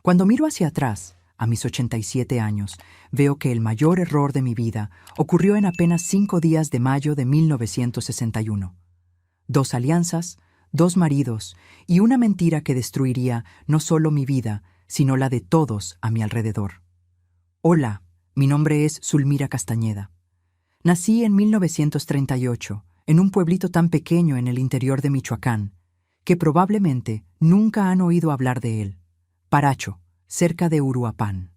Cuando miro hacia atrás, a mis 87 años, veo que el mayor error de mi vida ocurrió en apenas 5 días de mayo de 1961. 2 alianzas, 2 maridos y una mentira que destruiría no solo mi vida, sino la de todos a mi alrededor. Hola, mi nombre es Zulmira Castañeda. Nací en 1938, en un pueblito tan pequeño en el interior de Michoacán, que probablemente nunca han oído hablar de él, Paracho, cerca de Uruapan.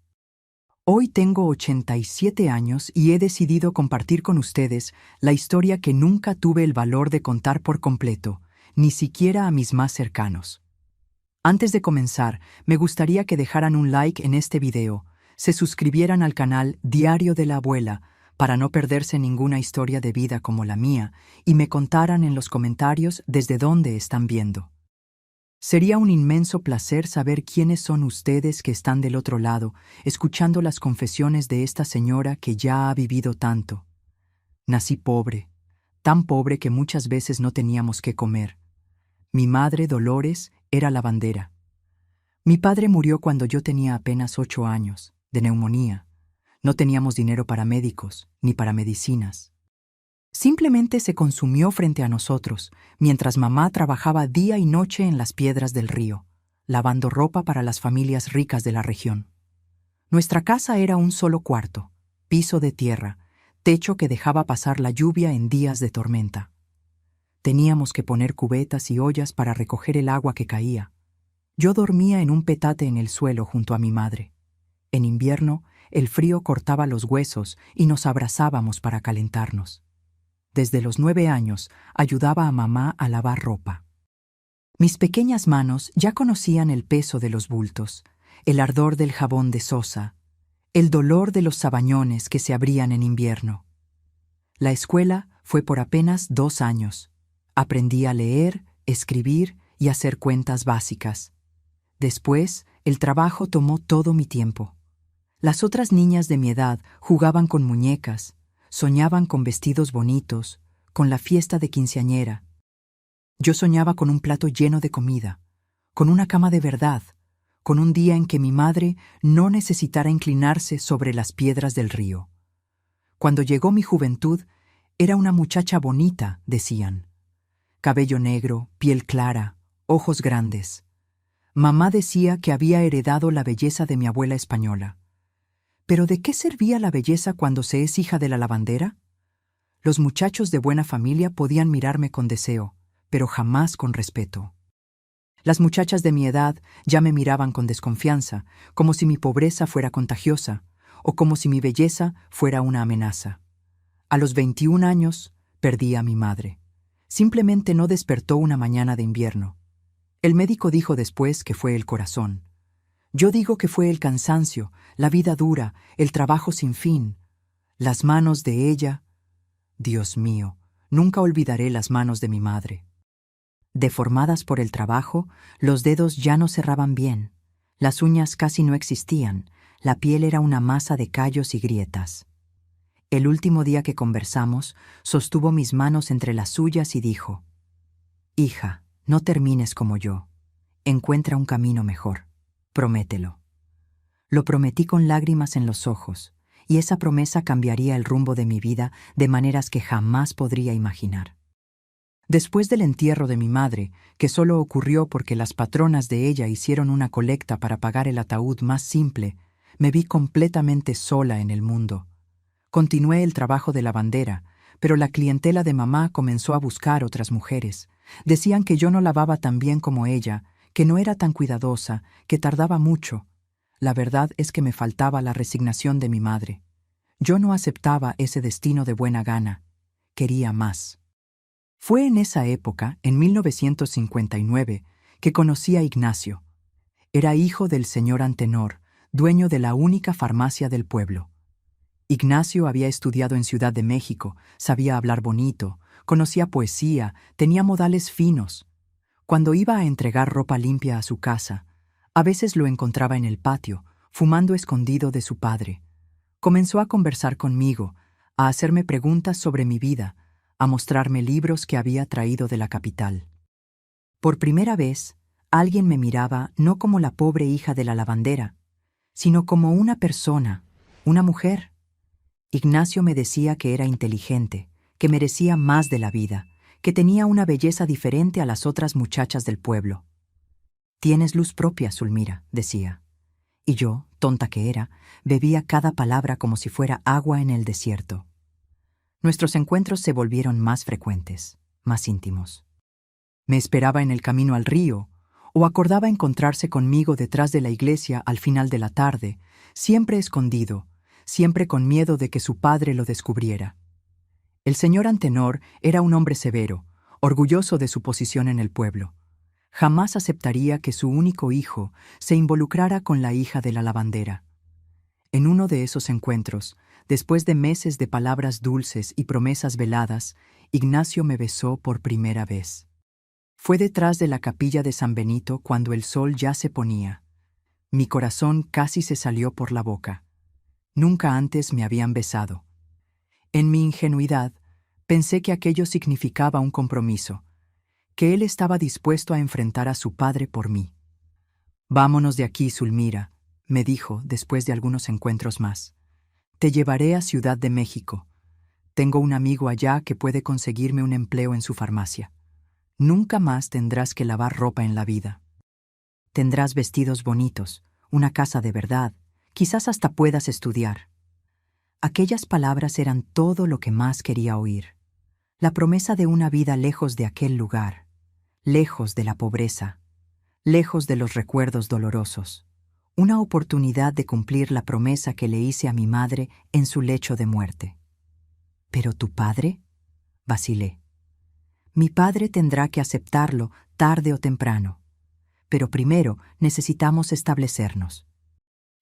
Hoy tengo 87 años y he decidido compartir con ustedes la historia que nunca tuve el valor de contar por completo, ni siquiera a mis más cercanos. Antes de comenzar, me gustaría que dejaran un like en este video, se suscribieran al canal Diario de la Abuela para no perderse ninguna historia de vida como la mía y me contaran en los comentarios desde dónde están viendo. Sería un inmenso placer saber quiénes son ustedes que están del otro lado, escuchando las confesiones de esta señora que ya ha vivido tanto. Nací pobre, tan pobre que muchas veces no teníamos qué comer. Mi madre, Dolores, era lavandera. Mi padre murió cuando yo tenía apenas 8 años, de neumonía. No teníamos dinero para médicos, ni para medicinas. Simplemente se consumió frente a nosotros, mientras mamá trabajaba día y noche en las piedras del río, lavando ropa para las familias ricas de la región. Nuestra casa era un solo cuarto, piso de tierra, techo que dejaba pasar la lluvia en días de tormenta. Teníamos que poner cubetas y ollas para recoger el agua que caía. Yo dormía en un petate en el suelo junto a mi madre. En invierno, el frío cortaba los huesos y nos abrazábamos para calentarnos. Desde los 9 años, ayudaba a mamá a lavar ropa. Mis pequeñas manos ya conocían el peso de los bultos, el ardor del jabón de sosa, el dolor de los sabañones que se abrían en invierno. La escuela fue por apenas 2 años. Aprendí a leer, escribir y hacer cuentas básicas. Después, el trabajo tomó todo mi tiempo. Las otras niñas de mi edad jugaban con muñecas, soñaban con vestidos bonitos, con la fiesta de quinceañera. Yo soñaba con un plato lleno de comida, con una cama de verdad, con un día en que mi madre no necesitara inclinarse sobre las piedras del río. Cuando llegó mi juventud, era una muchacha bonita, decían. Cabello negro, piel clara, ojos grandes. Mamá decía que había heredado la belleza de mi abuela española. ¿Pero de qué servía la belleza cuando se es hija de la lavandera? Los muchachos de buena familia podían mirarme con deseo, pero jamás con respeto. Las muchachas de mi edad ya me miraban con desconfianza, como si mi pobreza fuera contagiosa, o como si mi belleza fuera una amenaza. A los 21 años, perdí a mi madre. Simplemente no despertó una mañana de invierno. El médico dijo después que fue el corazón. Yo digo que fue el cansancio, la vida dura, el trabajo sin fin. Las manos de ella. Dios mío, nunca olvidaré las manos de mi madre. Deformadas por el trabajo, los dedos ya no cerraban bien. Las uñas casi no existían, la piel era una masa de callos y grietas. El último día que conversamos, sostuvo mis manos entre las suyas y dijo: «Hija, no termines como yo. Encuentra un camino mejor. Promételo». Lo prometí con lágrimas en los ojos, y esa promesa cambiaría el rumbo de mi vida de maneras que jamás podría imaginar. Después del entierro de mi madre, que solo ocurrió porque las patronas de ella hicieron una colecta para pagar el ataúd más simple, me vi completamente sola en el mundo. Continué el trabajo de lavandera, pero la clientela de mamá comenzó a buscar otras mujeres. Decían que yo no lavaba tan bien como ella, que no era tan cuidadosa, que tardaba mucho. La verdad es que me faltaba la resignación de mi madre. Yo no aceptaba ese destino de buena gana. Quería más. Fue en esa época, en 1959, que conocí a Ignacio. Era hijo del señor Antenor, dueño de la única farmacia del pueblo. Ignacio había estudiado en Ciudad de México, sabía hablar bonito, conocía poesía, tenía modales finos. Cuando iba a entregar ropa limpia a su casa, a veces lo encontraba en el patio, fumando escondido de su padre. Comenzó a conversar conmigo, a hacerme preguntas sobre mi vida, a mostrarme libros que había traído de la capital. Por primera vez, Alguien me miraba no como la pobre hija de la lavandera, sino como una persona, una mujer. Ignacio me decía que era inteligente, que merecía más de la vida, que tenía una belleza diferente a las otras muchachas del pueblo. «Tienes luz propia, Zulmira», decía. Y yo, tonta que era, bebía cada palabra como si fuera agua en el desierto. Nuestros encuentros se volvieron más frecuentes, más íntimos. Me esperaba en el camino al río, o acordaba encontrarse conmigo detrás de la iglesia al final de la tarde, siempre escondido, siempre con miedo de que su padre lo descubriera. El señor Antenor era un hombre severo, orgulloso de su posición en el pueblo. Jamás aceptaría que su único hijo se involucrara con la hija de la lavandera. En uno de esos encuentros, después de meses de palabras dulces y promesas veladas, Ignacio me besó por primera vez. Fue detrás de la capilla de San Benito cuando el sol ya se ponía. Mi corazón casi se salió por la boca. Nunca antes me habían besado. En mi ingenuidad, pensé que aquello significaba un compromiso, que él estaba dispuesto a enfrentar a su padre por mí. «Vámonos de aquí, Zulmira», me dijo después de algunos encuentros más. «Te llevaré a Ciudad de México. Tengo un amigo allá que puede conseguirme un empleo en su farmacia. Nunca más tendrás que lavar ropa en la vida. Tendrás vestidos bonitos, una casa de verdad, quizás hasta puedas estudiar». Aquellas palabras eran todo lo que más quería oír. La promesa de una vida lejos de aquel lugar, lejos de la pobreza, lejos de los recuerdos dolorosos. Una oportunidad de cumplir la promesa que le hice a mi madre en su lecho de muerte. «¿Pero tu padre?», vacilé. «Mi padre tendrá que aceptarlo tarde o temprano. Pero primero necesitamos establecernos.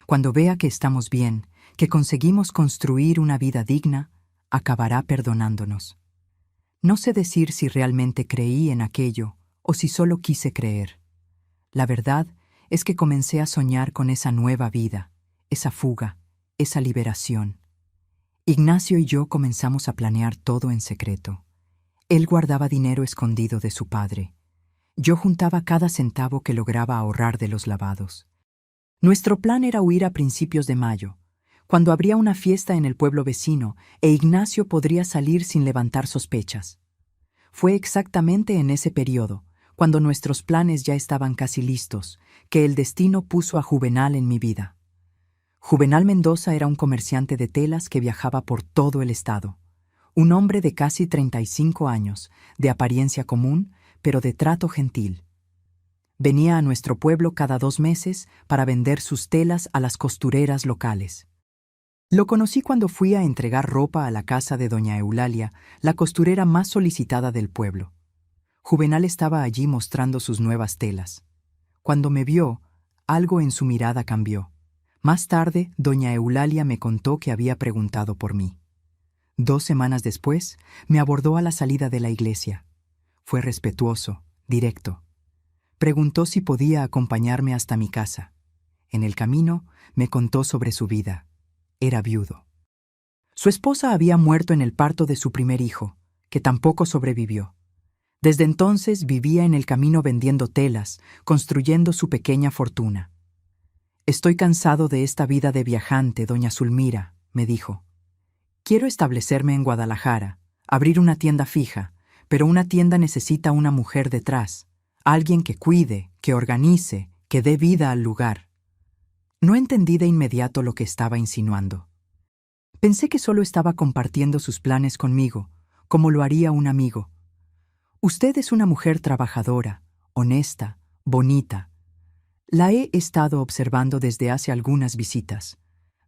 Cuando vea que estamos bien, que conseguimos construir una vida digna, acabará perdonándonos». No sé decir si realmente creí en aquello o si solo quise creer. La verdad es que comencé a soñar con esa nueva vida, esa fuga, esa liberación. Ignacio y yo comenzamos a planear todo en secreto. Él guardaba dinero escondido de su padre. Yo juntaba cada centavo que lograba ahorrar de los lavados. Nuestro plan era huir a principios de mayo, cuando habría una fiesta en el pueblo vecino e Ignacio podría salir sin levantar sospechas. Fue exactamente en ese periodo, cuando nuestros planes ya estaban casi listos, que el destino puso a Juvenal en mi vida. Juvenal Mendoza era un comerciante de telas que viajaba por todo el estado. Un hombre de casi 35 años, de apariencia común, pero de trato gentil. Venía a nuestro pueblo cada 2 meses para vender sus telas a las costureras locales. Lo conocí cuando fui a entregar ropa a la casa de doña Eulalia, la costurera más solicitada del pueblo. Juvenal estaba allí mostrando sus nuevas telas. Cuando me vio, algo en su mirada cambió. Más tarde, doña Eulalia me contó que había preguntado por mí. 2 semanas después, me abordó a la salida de la iglesia. Fue respetuoso, directo. Preguntó si podía acompañarme hasta mi casa. En el camino, me contó sobre su vida. Era viudo. Su esposa había muerto en el parto de su primer hijo, que tampoco sobrevivió. Desde entonces vivía en el camino vendiendo telas, construyendo su pequeña fortuna. «Estoy cansado de esta vida de viajante, doña Zulmira», me dijo. «Quiero establecerme en Guadalajara, abrir una tienda fija, pero una tienda necesita una mujer detrás, alguien que cuide, que organice, que dé vida al lugar». No entendí de inmediato lo que estaba insinuando. Pensé que solo estaba compartiendo sus planes conmigo, como lo haría un amigo. «Usted es una mujer trabajadora, honesta, bonita. La he estado observando desde hace algunas visitas.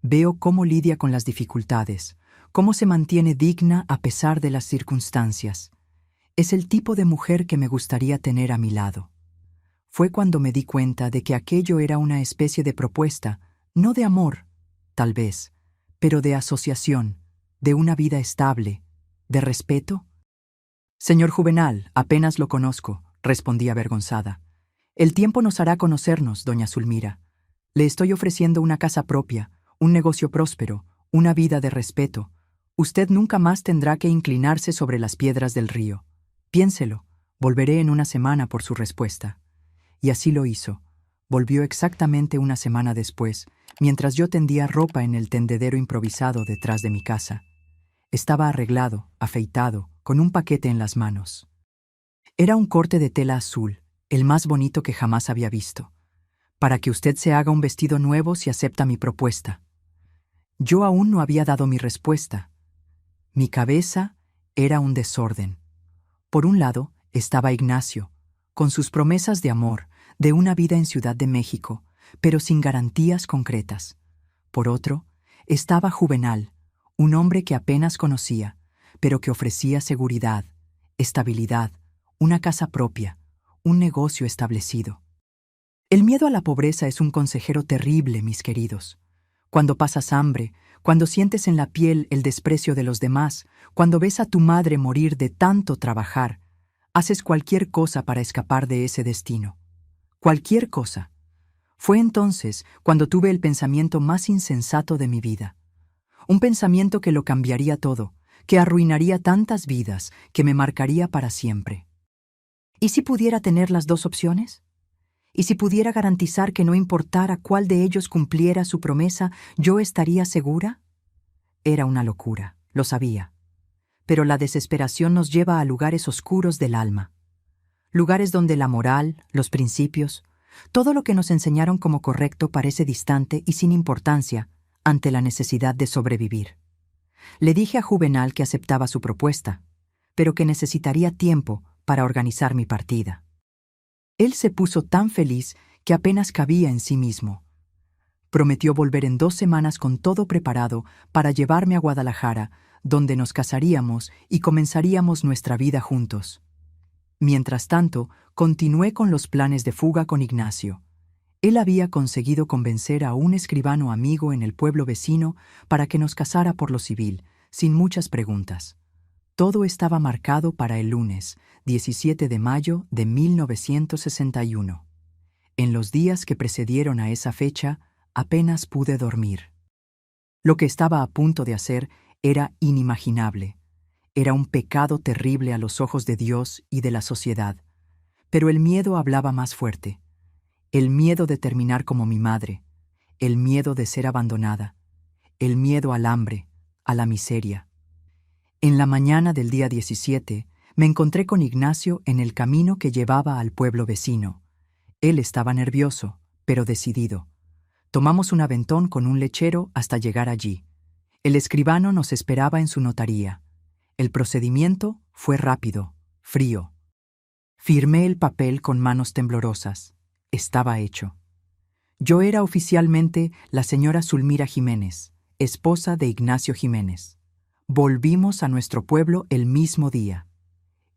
Veo cómo lidia con las dificultades, cómo se mantiene digna a pesar de las circunstancias. Es el tipo de mujer que me gustaría tener a mi lado». Fue cuando me di cuenta de que aquello era una especie de propuesta, no de amor, tal vez, pero de asociación, de una vida estable, de respeto. «Señor Juvenal, apenas lo conozco», respondí avergonzada. «El tiempo nos hará conocernos, doña Zulmira. Le estoy ofreciendo una casa propia, un negocio próspero, una vida de respeto. Usted nunca más tendrá que inclinarse sobre las piedras del río. Piénselo, volveré en una semana por su respuesta». Y así lo hizo. Volvió exactamente una semana después, mientras yo tendía ropa en el tendedero improvisado detrás de mi casa. Estaba arreglado, afeitado, con un paquete en las manos. Era un corte de tela azul, el más bonito que jamás había visto. Para que usted se haga un vestido nuevo si acepta mi propuesta. Yo aún no había dado mi respuesta. Mi cabeza era un desorden. Por un lado estaba Ignacio, con sus promesas de amor, de una vida en Ciudad de México, pero sin garantías concretas. Por otro, estaba Juvenal, un hombre que apenas conocía, pero que ofrecía seguridad, estabilidad, una casa propia, un negocio establecido. El miedo a la pobreza es un consejero terrible, mis queridos. Cuando pasas hambre, cuando sientes en la piel el desprecio de los demás, cuando ves a tu madre morir de tanto trabajar, haces cualquier cosa para escapar de ese destino. Cualquier cosa. Fue entonces cuando tuve el pensamiento más insensato de mi vida. Un pensamiento que lo cambiaría todo, que arruinaría tantas vidas, que me marcaría para siempre. ¿Y si pudiera tener las dos opciones? ¿Y si pudiera garantizar que no importara cuál de ellos cumpliera su promesa, yo estaría segura? Era una locura, lo sabía. Pero la desesperación nos lleva a lugares oscuros del alma. Lugares donde la moral, los principios, todo lo que nos enseñaron como correcto parece distante y sin importancia ante la necesidad de sobrevivir. Le dije a Juvenal que aceptaba su propuesta, pero que necesitaría tiempo para organizar mi partida. Él se puso tan feliz que apenas cabía en sí mismo. Prometió volver en 2 semanas con todo preparado para llevarme a Guadalajara, donde nos casaríamos y comenzaríamos nuestra vida juntos. Mientras tanto, continué con los planes de fuga con Ignacio. Él había conseguido convencer a un escribano amigo en el pueblo vecino para que nos casara por lo civil, sin muchas preguntas. Todo estaba marcado para el lunes, 17 de mayo de 1961. En los días que precedieron a esa fecha, apenas pude dormir. Lo que estaba a punto de hacer era inimaginable. Era un pecado terrible a los ojos de Dios y de la sociedad. Pero el miedo hablaba más fuerte. El miedo de terminar como mi madre. El miedo de ser abandonada. El miedo al hambre, a la miseria. En la mañana del día 17, me encontré con Ignacio en el camino que llevaba al pueblo vecino. Él estaba nervioso, pero decidido. Tomamos un aventón con un lechero hasta llegar allí. El escribano nos esperaba en su notaría. El procedimiento fue rápido, frío. Firmé el papel con manos temblorosas. Estaba hecho. Yo era oficialmente la señora Zulmira Jiménez, esposa de Ignacio Jiménez. Volvimos a nuestro pueblo el mismo día.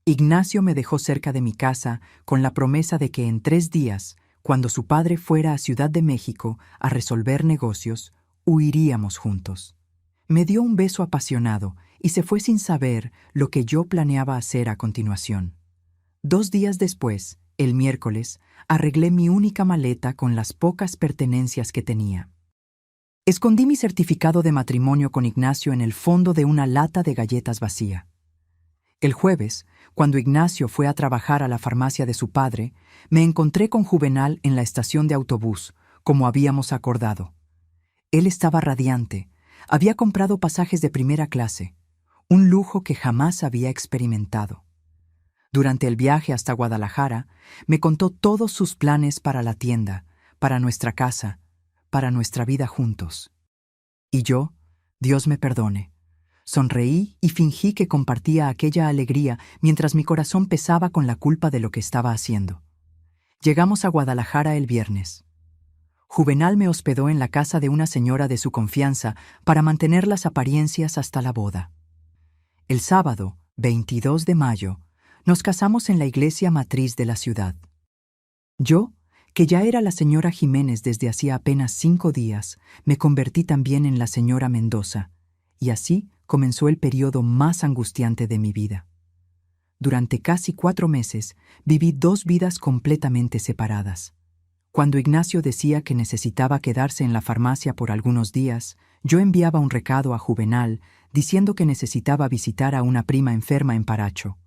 Ignacio me dejó cerca de mi casa con la promesa de que en 3 días, cuando su padre fuera a Ciudad de México a resolver negocios, huiríamos juntos. Me dio un beso apasionado y se fue sin saber lo que yo planeaba hacer a continuación. 2 días después, el miércoles, arreglé mi única maleta con las pocas pertenencias que tenía. Escondí mi certificado de matrimonio con Ignacio en el fondo de una lata de galletas vacía. El jueves, cuando Ignacio fue a trabajar a la farmacia de su padre, me encontré con Juvenal en la estación de autobús, como habíamos acordado. Él estaba radiante. Había comprado pasajes de primera clase, un lujo que jamás había experimentado. Durante el viaje hasta Guadalajara, me contó todos sus planes para la tienda, para nuestra casa, para nuestra vida juntos. Y yo, Dios me perdone, sonreí y fingí que compartía aquella alegría mientras mi corazón pesaba con la culpa de lo que estaba haciendo. Llegamos a Guadalajara el viernes. Juvenal me hospedó en la casa de una señora de su confianza para mantener las apariencias hasta la boda. El sábado, 22 de mayo, nos casamos en la iglesia matriz de la ciudad. Yo, que ya era la señora Jiménez desde hacía apenas 5 días, me convertí también en la señora Mendoza, y así comenzó el periodo más angustiante de mi vida. Durante casi 4 meses viví 2 vidas completamente separadas. Cuando Ignacio decía que necesitaba quedarse en la farmacia por algunos días, yo enviaba un recado a Juvenal diciendo que necesitaba visitar a una prima enferma en Paracho.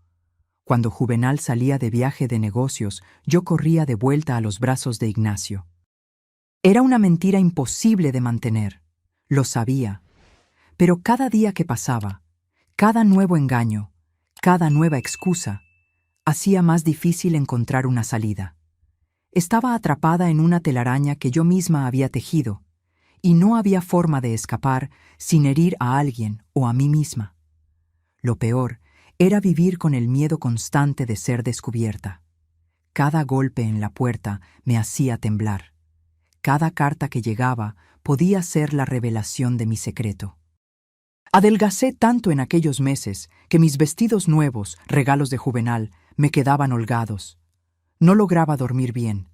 Cuando Juvenal salía de viaje de negocios, yo corría de vuelta a los brazos de Ignacio. Era una mentira imposible de mantener. Lo sabía. Pero cada día que pasaba, cada nuevo engaño, cada nueva excusa, hacía más difícil encontrar una salida. Estaba atrapada en una telaraña que yo misma había tejido, y no había forma de escapar sin herir a alguien o a mí misma. Lo peor era vivir con el miedo constante de ser descubierta. Cada golpe en la puerta me hacía temblar. Cada carta que llegaba podía ser la revelación de mi secreto. Adelgacé tanto en aquellos meses que mis vestidos nuevos, regalos de Juvenal, me quedaban holgados. No lograba dormir bien.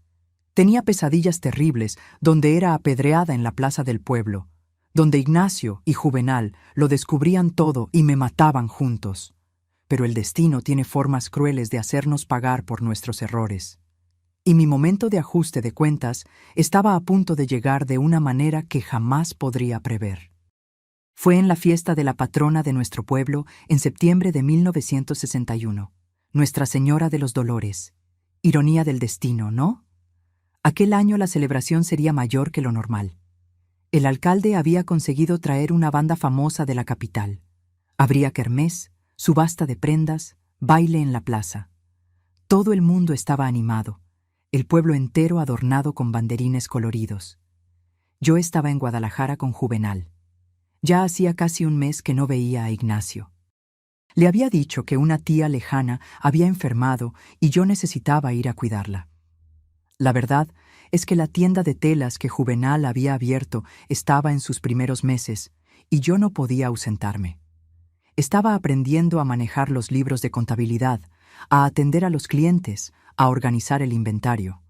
Tenía pesadillas terribles donde era apedreada en la plaza del pueblo, donde Ignacio y Juvenal lo descubrían todo y me mataban juntos. Pero el destino tiene formas crueles de hacernos pagar por nuestros errores. Y mi momento de ajuste de cuentas estaba a punto de llegar de una manera que jamás podría prever. Fue en la fiesta de la patrona de nuestro pueblo en septiembre de 1961, Nuestra Señora de los Dolores. Ironía del destino, ¿no? Aquel año la celebración sería mayor que lo normal. El alcalde había conseguido traer una banda famosa de la capital. Habría kermés, subasta de prendas, baile en la plaza. Todo el mundo estaba animado, el pueblo entero adornado con banderines coloridos. Yo estaba en Guadalajara con Juvenal. Ya hacía casi un mes que no veía a Ignacio. Le había dicho que una tía lejana había enfermado y yo necesitaba ir a cuidarla. La verdad es que la tienda de telas que Juvenal había abierto estaba en sus primeros meses y yo no podía ausentarme. Estaba aprendiendo a manejar los libros de contabilidad, a atender a los clientes, a organizar el inventario.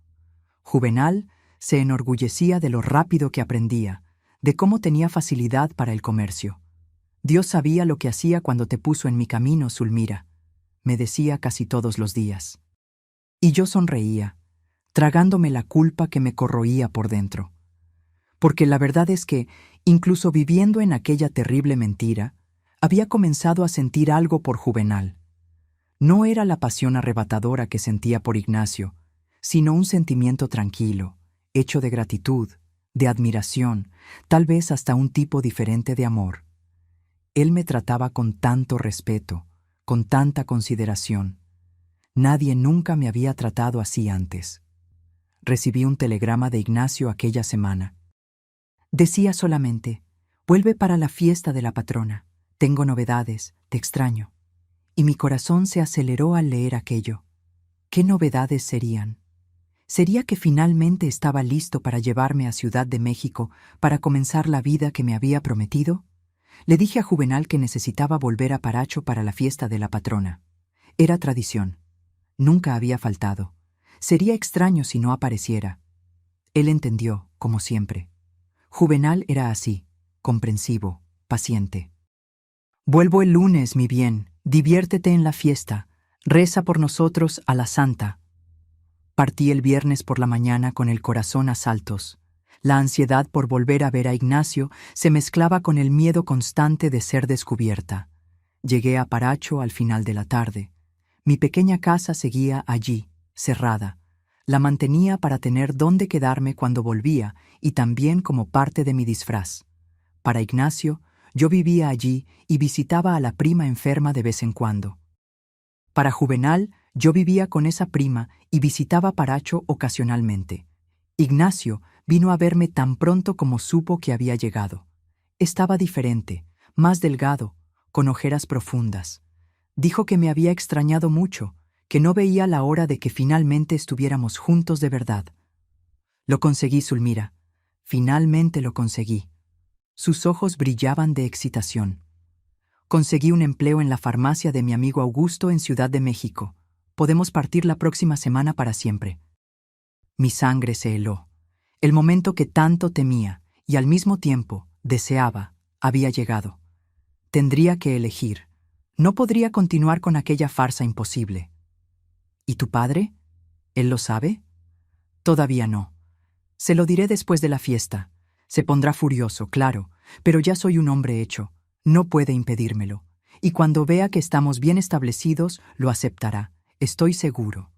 Juvenal se enorgullecía de lo rápido que aprendía, de cómo tenía facilidad para el comercio. Dios sabía lo que hacía cuando te puso en mi camino, Zulmira, me decía casi todos los días. Y yo sonreía, tragándome la culpa que me corroía por dentro. Porque la verdad es que, incluso viviendo en aquella terrible mentira, había comenzado a sentir algo por Juvenal. No era la pasión arrebatadora que sentía por Ignacio, sino un sentimiento tranquilo, hecho de gratitud, de admiración, tal vez hasta un tipo diferente de amor. Él me trataba con tanto respeto, con tanta consideración. Nadie nunca me había tratado así antes. Recibí un telegrama de Ignacio aquella semana. Decía solamente: vuelve para la fiesta de la patrona. Tengo novedades, te extraño. Y mi corazón se aceleró al leer aquello. ¿Qué novedades serían? ¿Sería que finalmente estaba listo para llevarme a Ciudad de México para comenzar la vida que me había prometido? Le dije a Juvenal que necesitaba volver a Paracho para la fiesta de la patrona. Era tradición. Nunca había faltado. Sería extraño si no apareciera. Él entendió, como siempre. Juvenal era así, comprensivo, paciente. Vuelvo el lunes, mi bien, diviértete en la fiesta, reza por nosotros a la Santa. Partí el viernes por la mañana con el corazón a saltos. La ansiedad por volver a ver a Ignacio se mezclaba con el miedo constante de ser descubierta. Llegué a Paracho al final de la tarde. Mi pequeña casa seguía allí, cerrada. La mantenía para tener dónde quedarme cuando volvía y también como parte de mi disfraz. Para Ignacio, yo vivía allí y visitaba a la prima enferma de vez en cuando. Para Juvenal, yo vivía con esa prima y visitaba Paracho ocasionalmente. Ignacio vino a verme tan pronto como supo que había llegado. Estaba diferente, más delgado, con ojeras profundas. Dijo que me había extrañado mucho, que no veía la hora de que finalmente estuviéramos juntos de verdad. Lo conseguí, Zulmira. Finalmente lo conseguí. Sus ojos brillaban de excitación. Conseguí un empleo en la farmacia de mi amigo Augusto en Ciudad de México. Podemos partir la próxima semana para siempre. Mi sangre se heló. El momento que tanto temía y al mismo tiempo deseaba había llegado. Tendría que elegir. No podría continuar con aquella farsa imposible. ¿Y tu padre? ¿Él lo sabe? Todavía no. Se lo diré después de la fiesta. Se pondrá furioso, claro, pero ya soy un hombre hecho. No puede impedírmelo. y cuando vea que estamos bien establecidos, lo aceptará, estoy seguro.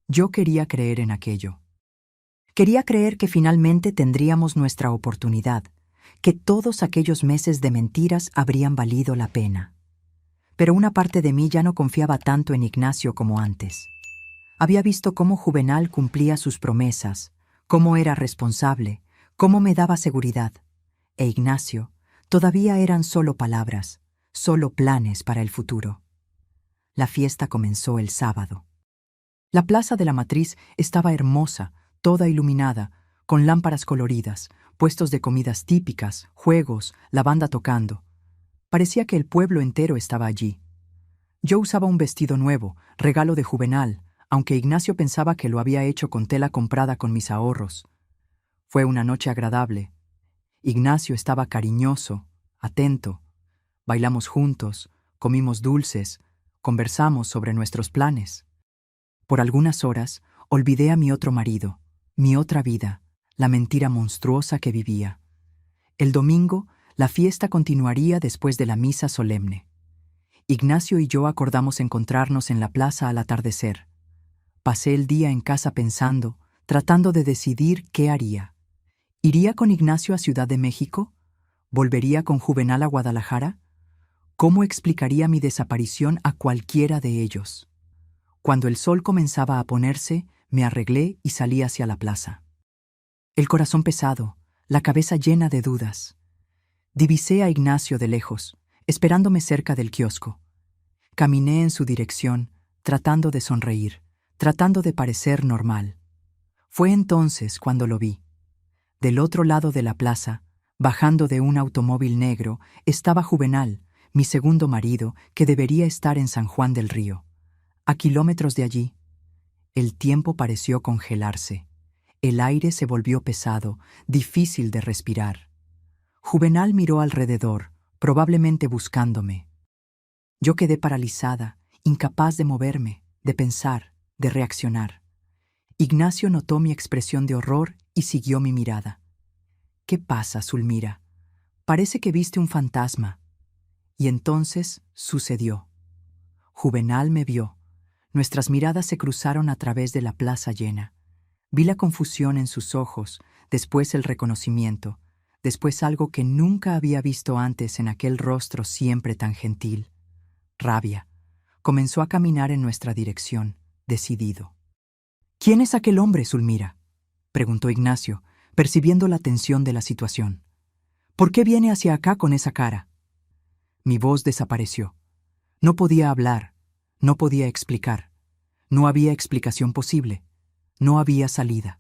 Yo quería creer en aquello. Quería creer que finalmente tendríamos nuestra oportunidad, que todos aquellos meses de mentiras habrían valido la pena. Pero una parte de mí ya no confiaba tanto en Ignacio como antes. Había visto cómo Juvenal cumplía sus promesas, cómo era responsable, cómo me daba seguridad. E Ignacio, todavía eran solo palabras, solo planes para el futuro. La fiesta comenzó el sábado. La plaza de la Matriz estaba hermosa, toda iluminada, con lámparas coloridas, puestos de comidas típicas, juegos, la banda tocando. Parecía que el pueblo entero estaba allí. Yo usaba un vestido nuevo, regalo de Juvenal, aunque Ignacio pensaba que lo había hecho con tela comprada con mis ahorros. Fue una noche agradable. Ignacio estaba cariñoso, atento. Bailamos juntos, comimos dulces, conversamos sobre nuestros planes. Por algunas horas, olvidé a mi otro marido, mi otra vida, la mentira monstruosa que vivía. El domingo, la fiesta continuaría después de la misa solemne. Ignacio y yo acordamos encontrarnos en la plaza al atardecer. Pasé el día en casa pensando, tratando de decidir qué haría. ¿Iría con Ignacio a Ciudad de México? ¿Volvería con Juvenal a Guadalajara? ¿Cómo explicaría mi desaparición a cualquiera de ellos? Cuando el sol comenzaba a ponerse, me arreglé y salí hacia la plaza. El corazón pesado, la cabeza llena de dudas. Divisé a Ignacio de lejos, esperándome cerca del kiosco. Caminé en su dirección, tratando de sonreír, tratando de parecer normal. Fue entonces cuando lo vi. Del otro lado de la plaza, bajando de un automóvil negro, estaba Juvenal, mi segundo marido, que debería estar en San Juan del Río. A kilómetros de allí, el tiempo pareció congelarse. El aire se volvió pesado, difícil de respirar. Juvenal miró alrededor, probablemente buscándome. Yo quedé paralizada, incapaz de moverme, de pensar, de reaccionar. Ignacio notó mi expresión de horror y siguió mi mirada. «¿Qué pasa, Zulmira? Parece que viste un fantasma». Y entonces sucedió. Juvenal me vio. Nuestras miradas se cruzaron a través de la plaza llena. Vi la confusión en sus ojos, después el reconocimiento, después algo que nunca había visto antes en aquel rostro siempre tan gentil. Rabia. Comenzó a caminar en nuestra dirección, decidido. «¿Quién es aquel hombre, Zulmira?», preguntó Ignacio, percibiendo la tensión de la situación. «¿Por qué viene hacia acá con esa cara?». Mi voz desapareció. No podía hablar, no podía explicar. No había explicación posible. No había salida.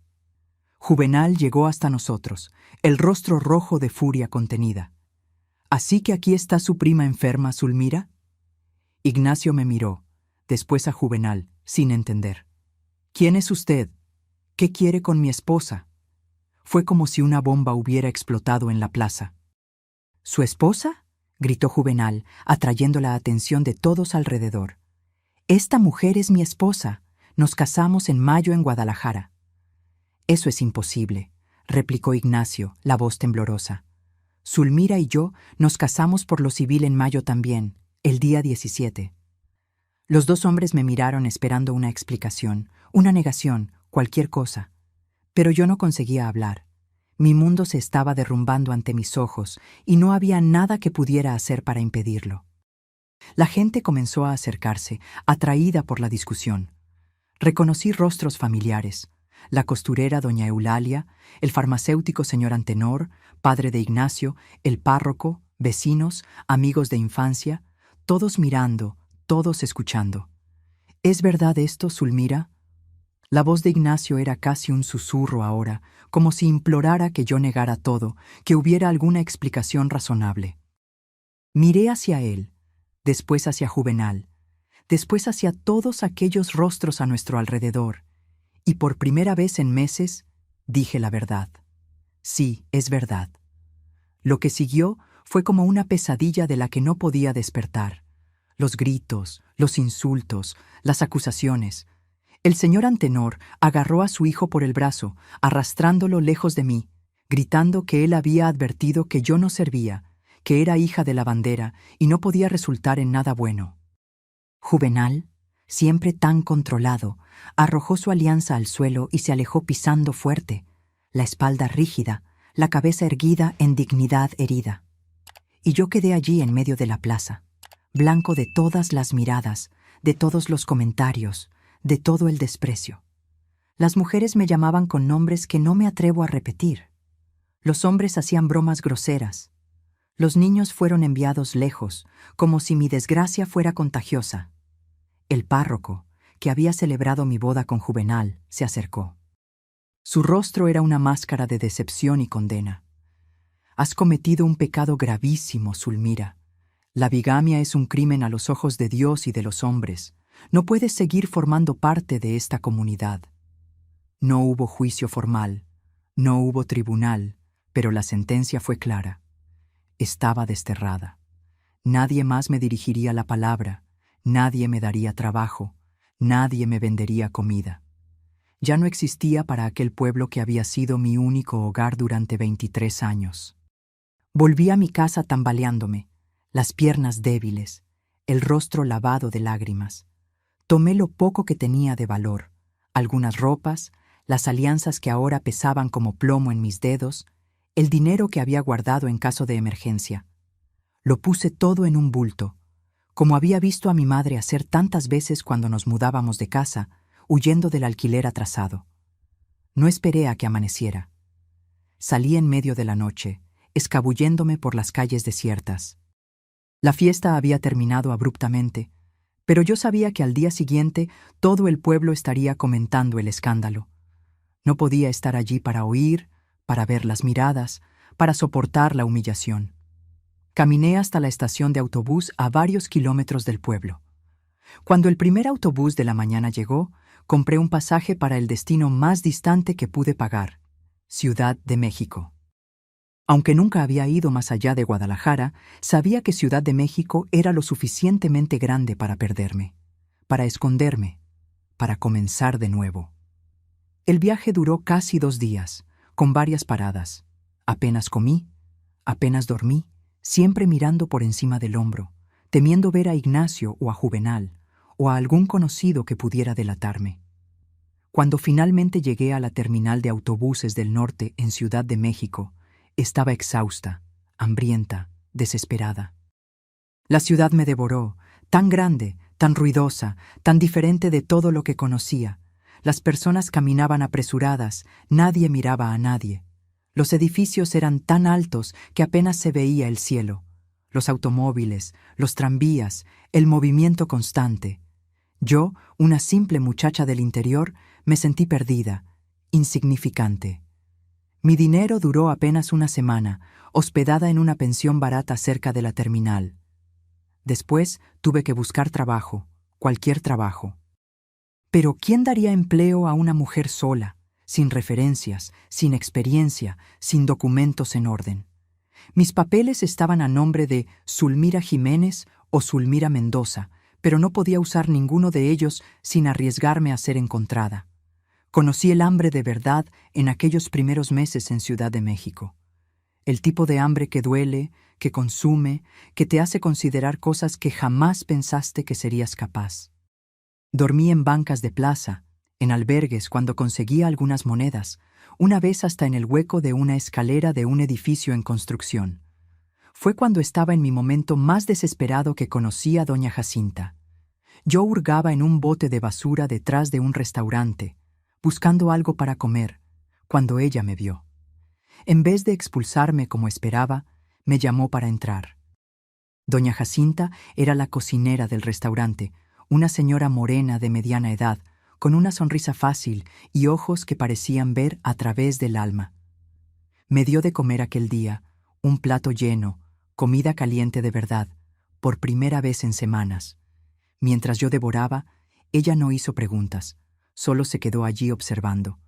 Juvenal llegó hasta nosotros, el rostro rojo de furia contenida. «¿Así que aquí está su prima enferma, Zulmira?». Ignacio me miró, después a Juvenal, sin entender. «¿Quién es usted? ¿Qué quiere con mi esposa?». Fue como si una bomba hubiera explotado en la plaza. «¿Su esposa?», gritó Juvenal, atrayendo la atención de todos alrededor. «Esta mujer es mi esposa. Nos casamos en mayo en Guadalajara». «Eso es imposible», replicó Ignacio, la voz temblorosa. «Zulmira y yo nos casamos por lo civil en mayo también, el día 17». Los dos hombres me miraron esperando una explicación, una negación, cualquier cosa. Pero yo no conseguía hablar. Mi mundo se estaba derrumbando ante mis ojos y no había nada que pudiera hacer para impedirlo. La gente comenzó a acercarse, atraída por la discusión. Reconocí rostros familiares: la costurera doña Eulalia, el farmacéutico señor Antenor, padre de Ignacio, el párroco, vecinos, amigos de infancia, todos mirando, todos escuchando. «¿Es verdad esto, Zulmira?». La voz de Ignacio era casi un susurro ahora, como si implorara que yo negara todo, que hubiera alguna explicación razonable. Miré hacia él, después hacia Juvenal, después hacia todos aquellos rostros a nuestro alrededor, y por primera vez en meses dije la verdad. Sí, es verdad. Lo que siguió fue como una pesadilla de la que no podía despertar. Los gritos, los insultos, las acusaciones. El señor Antenor agarró a su hijo por el brazo, arrastrándolo lejos de mí, gritando que él había advertido que yo no servía, que era hija de lavandera y no podía resultar en nada bueno. Juvenal, siempre tan controlado, arrojó su alianza al suelo y se alejó pisando fuerte, la espalda rígida, la cabeza erguida en dignidad herida. Y yo quedé allí en medio de la plaza, blanco de todas las miradas, de todos los comentarios, de todo el desprecio. Las mujeres me llamaban con nombres que no me atrevo a repetir. Los hombres hacían bromas groseras. Los niños fueron enviados lejos, como si mi desgracia fuera contagiosa. El párroco, que había celebrado mi boda con Juvenal, se acercó. Su rostro era una máscara de decepción y condena. Has cometido un pecado gravísimo, Zulmira. La bigamia es un crimen a los ojos de Dios y de los hombres. No puedes seguir formando parte de esta comunidad. No hubo juicio formal, no hubo tribunal, pero la sentencia fue clara. Estaba desterrada. Nadie más me dirigiría la palabra, nadie me daría trabajo, nadie me vendería comida. Ya no existía para aquel pueblo que había sido mi único hogar durante 23 años. Volví a mi casa tambaleándome, las piernas débiles, el rostro lavado de lágrimas. Tomé lo poco que tenía de valor, algunas ropas, las alianzas que ahora pesaban como plomo en mis dedos, el dinero que había guardado en caso de emergencia. Lo puse todo en un bulto, como había visto a mi madre hacer tantas veces cuando nos mudábamos de casa, huyendo del alquiler atrasado. No esperé a que amaneciera. Salí en medio de la noche, escabulléndome por las calles desiertas. La fiesta había terminado abruptamente, pero yo sabía que al día siguiente todo el pueblo estaría comentando el escándalo. No podía estar allí para oír, para ver las miradas, para soportar la humillación. Caminé hasta la estación de autobús a varios kilómetros del pueblo. Cuando el primer autobús de la mañana llegó, compré un pasaje para el destino más distante que pude pagar, Ciudad de México. Aunque nunca había ido más allá de Guadalajara, sabía que Ciudad de México era lo suficientemente grande para perderme, para esconderme, para comenzar de nuevo. El viaje duró casi 2 días, con varias paradas. Apenas comí, apenas dormí, siempre mirando por encima del hombro, temiendo ver a Ignacio o a Juvenal, o a algún conocido que pudiera delatarme. Cuando finalmente llegué a la terminal de autobuses del norte en Ciudad de México, estaba exhausta, hambrienta, desesperada. La ciudad me devoró, tan grande, tan ruidosa, tan diferente de todo lo que conocía. Las personas caminaban apresuradas, nadie miraba a nadie. Los edificios eran tan altos que apenas se veía el cielo. Los automóviles, los tranvías, el movimiento constante. Yo, una simple muchacha del interior, me sentí perdida, insignificante. Mi dinero duró apenas una semana, hospedada en una pensión barata cerca de la terminal. Después tuve que buscar trabajo, cualquier trabajo. Pero ¿quién daría empleo a una mujer sola, sin referencias, sin experiencia, sin documentos en orden? Mis papeles estaban a nombre de Zulmira Jiménez o Zulmira Mendoza, pero no podía usar ninguno de ellos sin arriesgarme a ser encontrada. Conocí el hambre de verdad en aquellos primeros meses en Ciudad de México. El tipo de hambre que duele, que consume, que te hace considerar cosas que jamás pensaste que serías capaz. Dormí en bancas de plaza, en albergues cuando conseguía algunas monedas, una vez hasta en el hueco de una escalera de un edificio en construcción. Fue cuando estaba en mi momento más desesperado que conocí a doña Jacinta. Yo hurgaba en un bote de basura detrás de un restaurante, buscando algo para comer, cuando ella me vio. En vez de expulsarme como esperaba, me llamó para entrar. Doña Jacinta era la cocinera del restaurante, una señora morena de mediana edad, con una sonrisa fácil y ojos que parecían ver a través del alma. Me dio de comer aquel día, un plato lleno, comida caliente de verdad, por primera vez en semanas. Mientras yo devoraba, ella no hizo preguntas, solo se quedó allí observando.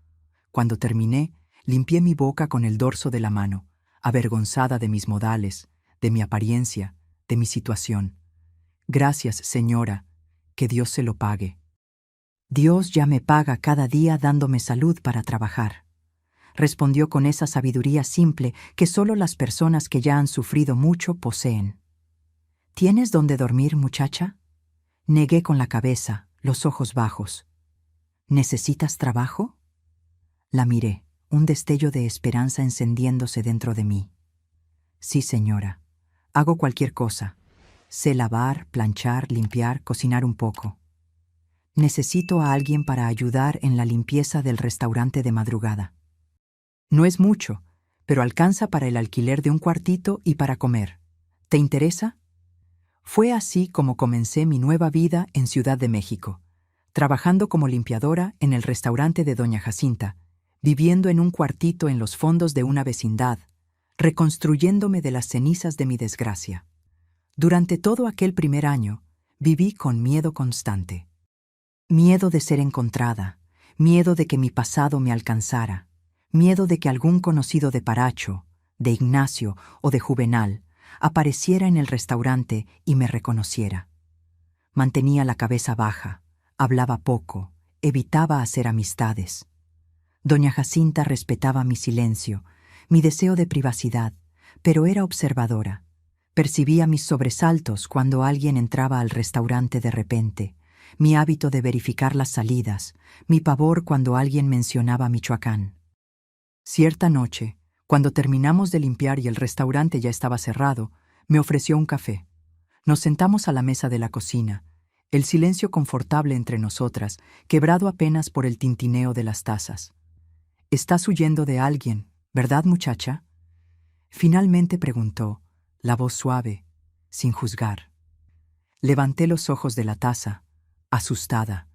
Cuando terminé, limpié mi boca con el dorso de la mano, avergonzada de mis modales, de mi apariencia, de mi situación. Gracias, señora, que Dios se lo pague. Dios ya me paga cada día dándome salud para trabajar. respondió con esa sabiduría simple que solo las personas que ya han sufrido mucho poseen. ¿Tienes dónde dormir, muchacha? Negué con la cabeza, los ojos bajos. ¿Necesitas trabajo? La miré, un destello de esperanza encendiéndose dentro de mí. Sí, señora. Hago cualquier cosa. Sé lavar, planchar, limpiar, cocinar un poco. Necesito a alguien para ayudar en la limpieza del restaurante de madrugada. No es mucho, pero alcanza para el alquiler de un cuartito y para comer. ¿Te interesa? Fue así como comencé mi nueva vida en Ciudad de México, trabajando como limpiadora en el restaurante de Doña Jacinta, viviendo en un cuartito en los fondos de una vecindad, reconstruyéndome de las cenizas de mi desgracia. Durante todo aquel primer año, viví con miedo constante. Miedo de ser encontrada, miedo de que mi pasado me alcanzara, miedo de que algún conocido de Paracho, de Ignacio o de Juvenal apareciera en el restaurante y me reconociera. Mantenía la cabeza baja, hablaba poco, evitaba hacer amistades. Doña Jacinta respetaba mi silencio, mi deseo de privacidad, pero era observadora. Percibía mis sobresaltos cuando alguien entraba al restaurante de repente, mi hábito de verificar las salidas, mi pavor cuando alguien mencionaba Michoacán. Cierta noche, cuando terminamos de limpiar y el restaurante ya estaba cerrado, me ofreció un café. Nos sentamos a la mesa de la cocina, el silencio confortable entre nosotras, quebrado apenas por el tintineo de las tazas. «Estás huyendo de alguien, ¿verdad, muchacha?», finalmente preguntó, la voz suave, sin juzgar. Levanté los ojos de la taza, asustada.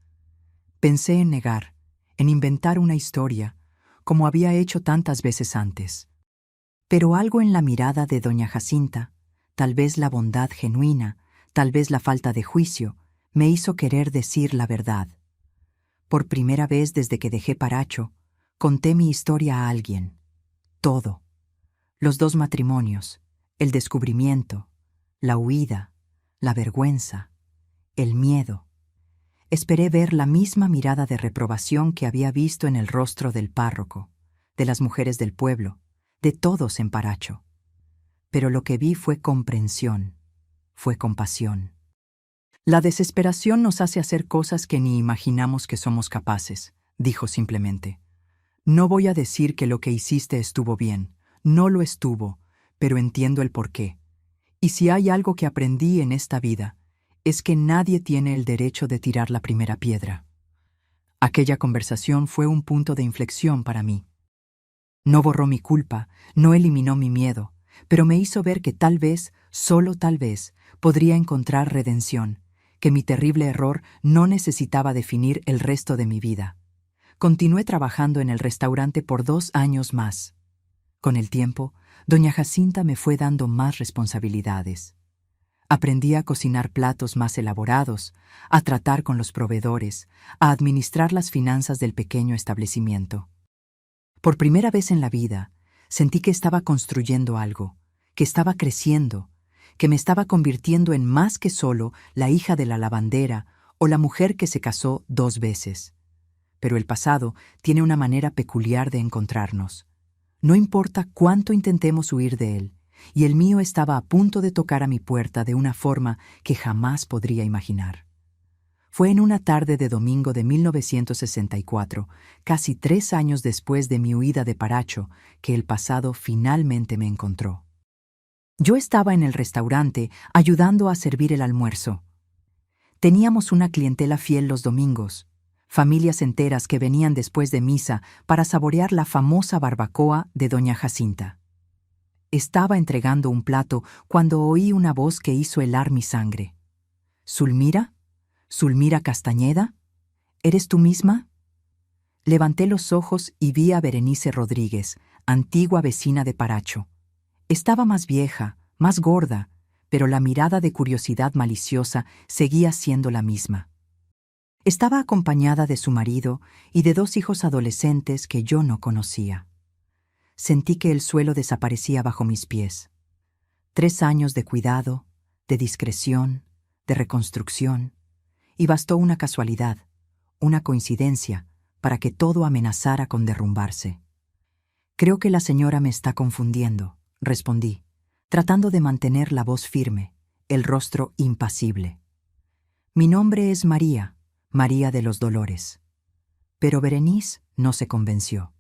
Pensé en negar, en inventar una historia, como había hecho tantas veces antes. Pero algo en la mirada de doña Jacinta, tal vez la bondad genuina, tal vez la falta de juicio, me hizo querer decir la verdad. Por primera vez desde que dejé Paracho, conté mi historia a alguien. Todo. Los 2 matrimonios, el descubrimiento, la huida, la vergüenza, el miedo. Esperé ver la misma mirada de reprobación que había visto en el rostro del párroco, de las mujeres del pueblo, de todos en Paracho. Pero lo que vi fue comprensión, fue compasión. La desesperación nos hace hacer cosas que ni imaginamos que somos capaces, dijo simplemente. No voy a decir que lo que hiciste estuvo bien, no lo estuvo, pero entiendo el porqué. Y si hay algo que aprendí en esta vida, es que nadie tiene el derecho de tirar la primera piedra. Aquella conversación fue un punto de inflexión para mí. No borró mi culpa, no eliminó mi miedo, pero me hizo ver que tal vez, solo tal vez, podría encontrar redención, que mi terrible error no necesitaba definir el resto de mi vida. Continué trabajando en el restaurante por 2 años más. Con el tiempo, doña Jacinta me fue dando más responsabilidades. Aprendí a cocinar platos más elaborados, a tratar con los proveedores, a administrar las finanzas del pequeño establecimiento. Por primera vez en la vida, sentí que estaba construyendo algo, que estaba creciendo, que me estaba convirtiendo en más que solo la hija de la lavandera o la mujer que se casó 2 veces. Pero el pasado tiene una manera peculiar de encontrarnos. No importa cuánto intentemos huir de él, y el mío estaba a punto de tocar a mi puerta de una forma que jamás podría imaginar. Fue en una tarde de domingo de 1964, casi 3 años después de mi huida de Paracho, que el pasado finalmente me encontró. Yo estaba en el restaurante ayudando a servir el almuerzo. Teníamos una clientela fiel los domingos, familias enteras que venían después de misa para saborear la famosa barbacoa de doña Jacinta. Estaba entregando un plato cuando oí una voz que hizo helar mi sangre. «¿Zulmira? ¿Zulmira Castañeda? ¿Eres tú misma?» Levanté los ojos y vi a Berenice Rodríguez, antigua vecina de Paracho. Estaba más vieja, más gorda, pero la mirada de curiosidad maliciosa seguía siendo la misma. Estaba acompañada de su marido y de 2 hijos adolescentes que yo no conocía. Sentí que el suelo desaparecía bajo mis pies. 3 años de cuidado, de discreción, de reconstrucción, y bastó una casualidad, una coincidencia, para que todo amenazara con derrumbarse. Creo que la señora me está confundiendo, respondí, tratando de mantener la voz firme, el rostro impasible. Mi nombre es María, María de los Dolores. Pero Berenice no se convenció.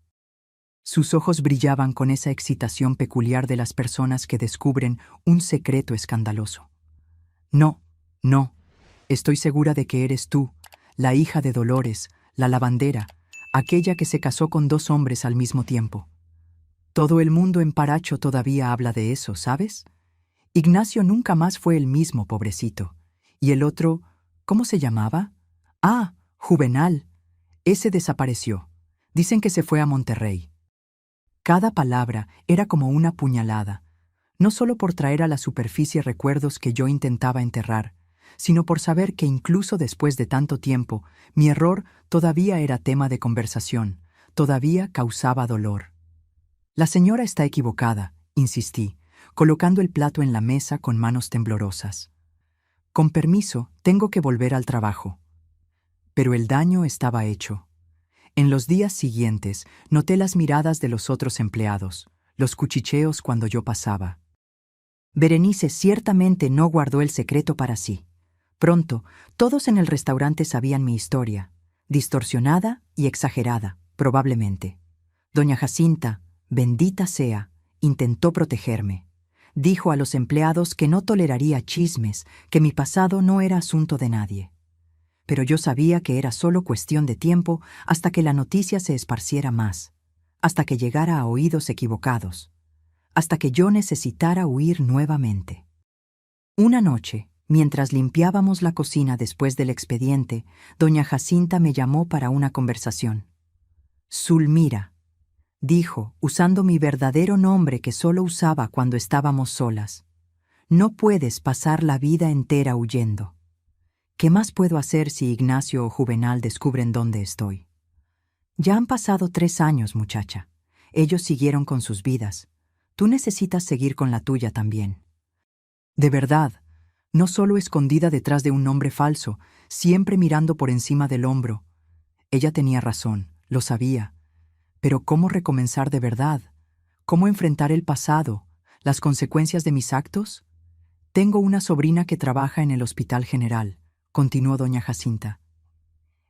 Sus ojos brillaban con esa excitación peculiar de las personas que descubren un secreto escandaloso. No, no, estoy segura de que eres tú, la hija de Dolores, la lavandera, aquella que se casó con 2 hombres al mismo tiempo. Todo el mundo en Paracho todavía habla de eso, ¿sabes? Ignacio nunca más fue el mismo, pobrecito. Y el otro, ¿cómo se llamaba? Ah, Juvenal. Ese desapareció. Dicen que se fue a Monterrey. Cada palabra era como una puñalada, no solo por traer a la superficie recuerdos que yo intentaba enterrar, sino por saber que incluso después de tanto tiempo, mi error todavía era tema de conversación, todavía causaba dolor. La señora está equivocada, insistí, colocando el plato en la mesa con manos temblorosas. Con permiso, tengo que volver al trabajo. Pero el daño estaba hecho. En los días siguientes, noté las miradas de los otros empleados, los cuchicheos cuando yo pasaba. Berenice ciertamente no guardó el secreto para sí. Pronto, todos en el restaurante sabían mi historia, distorsionada y exagerada, probablemente. Doña Jacinta, bendita sea, intentó protegerme. Dijo a los empleados que no toleraría chismes, que mi pasado no era asunto de nadie. Pero yo sabía que era solo cuestión de tiempo hasta que la noticia se esparciera más, hasta que llegara a oídos equivocados, hasta que yo necesitara huir nuevamente. Una noche, mientras limpiábamos la cocina después del expediente, doña Jacinta me llamó para una conversación. Zulmira, dijo, usando mi verdadero nombre que solo usaba cuando estábamos solas. No puedes pasar la vida entera huyendo. ¿Qué más puedo hacer si Ignacio o Juvenal descubren dónde estoy? Ya han pasado 3 años, muchacha. Ellos siguieron con sus vidas. Tú necesitas seguir con la tuya también. De verdad, no solo escondida detrás de un nombre falso, siempre mirando por encima del hombro. Ella tenía razón, lo sabía. Pero ¿cómo recomenzar de verdad? ¿Cómo enfrentar el pasado, las consecuencias de mis actos? Tengo una sobrina que trabaja en el Hospital General, continuó doña Jacinta.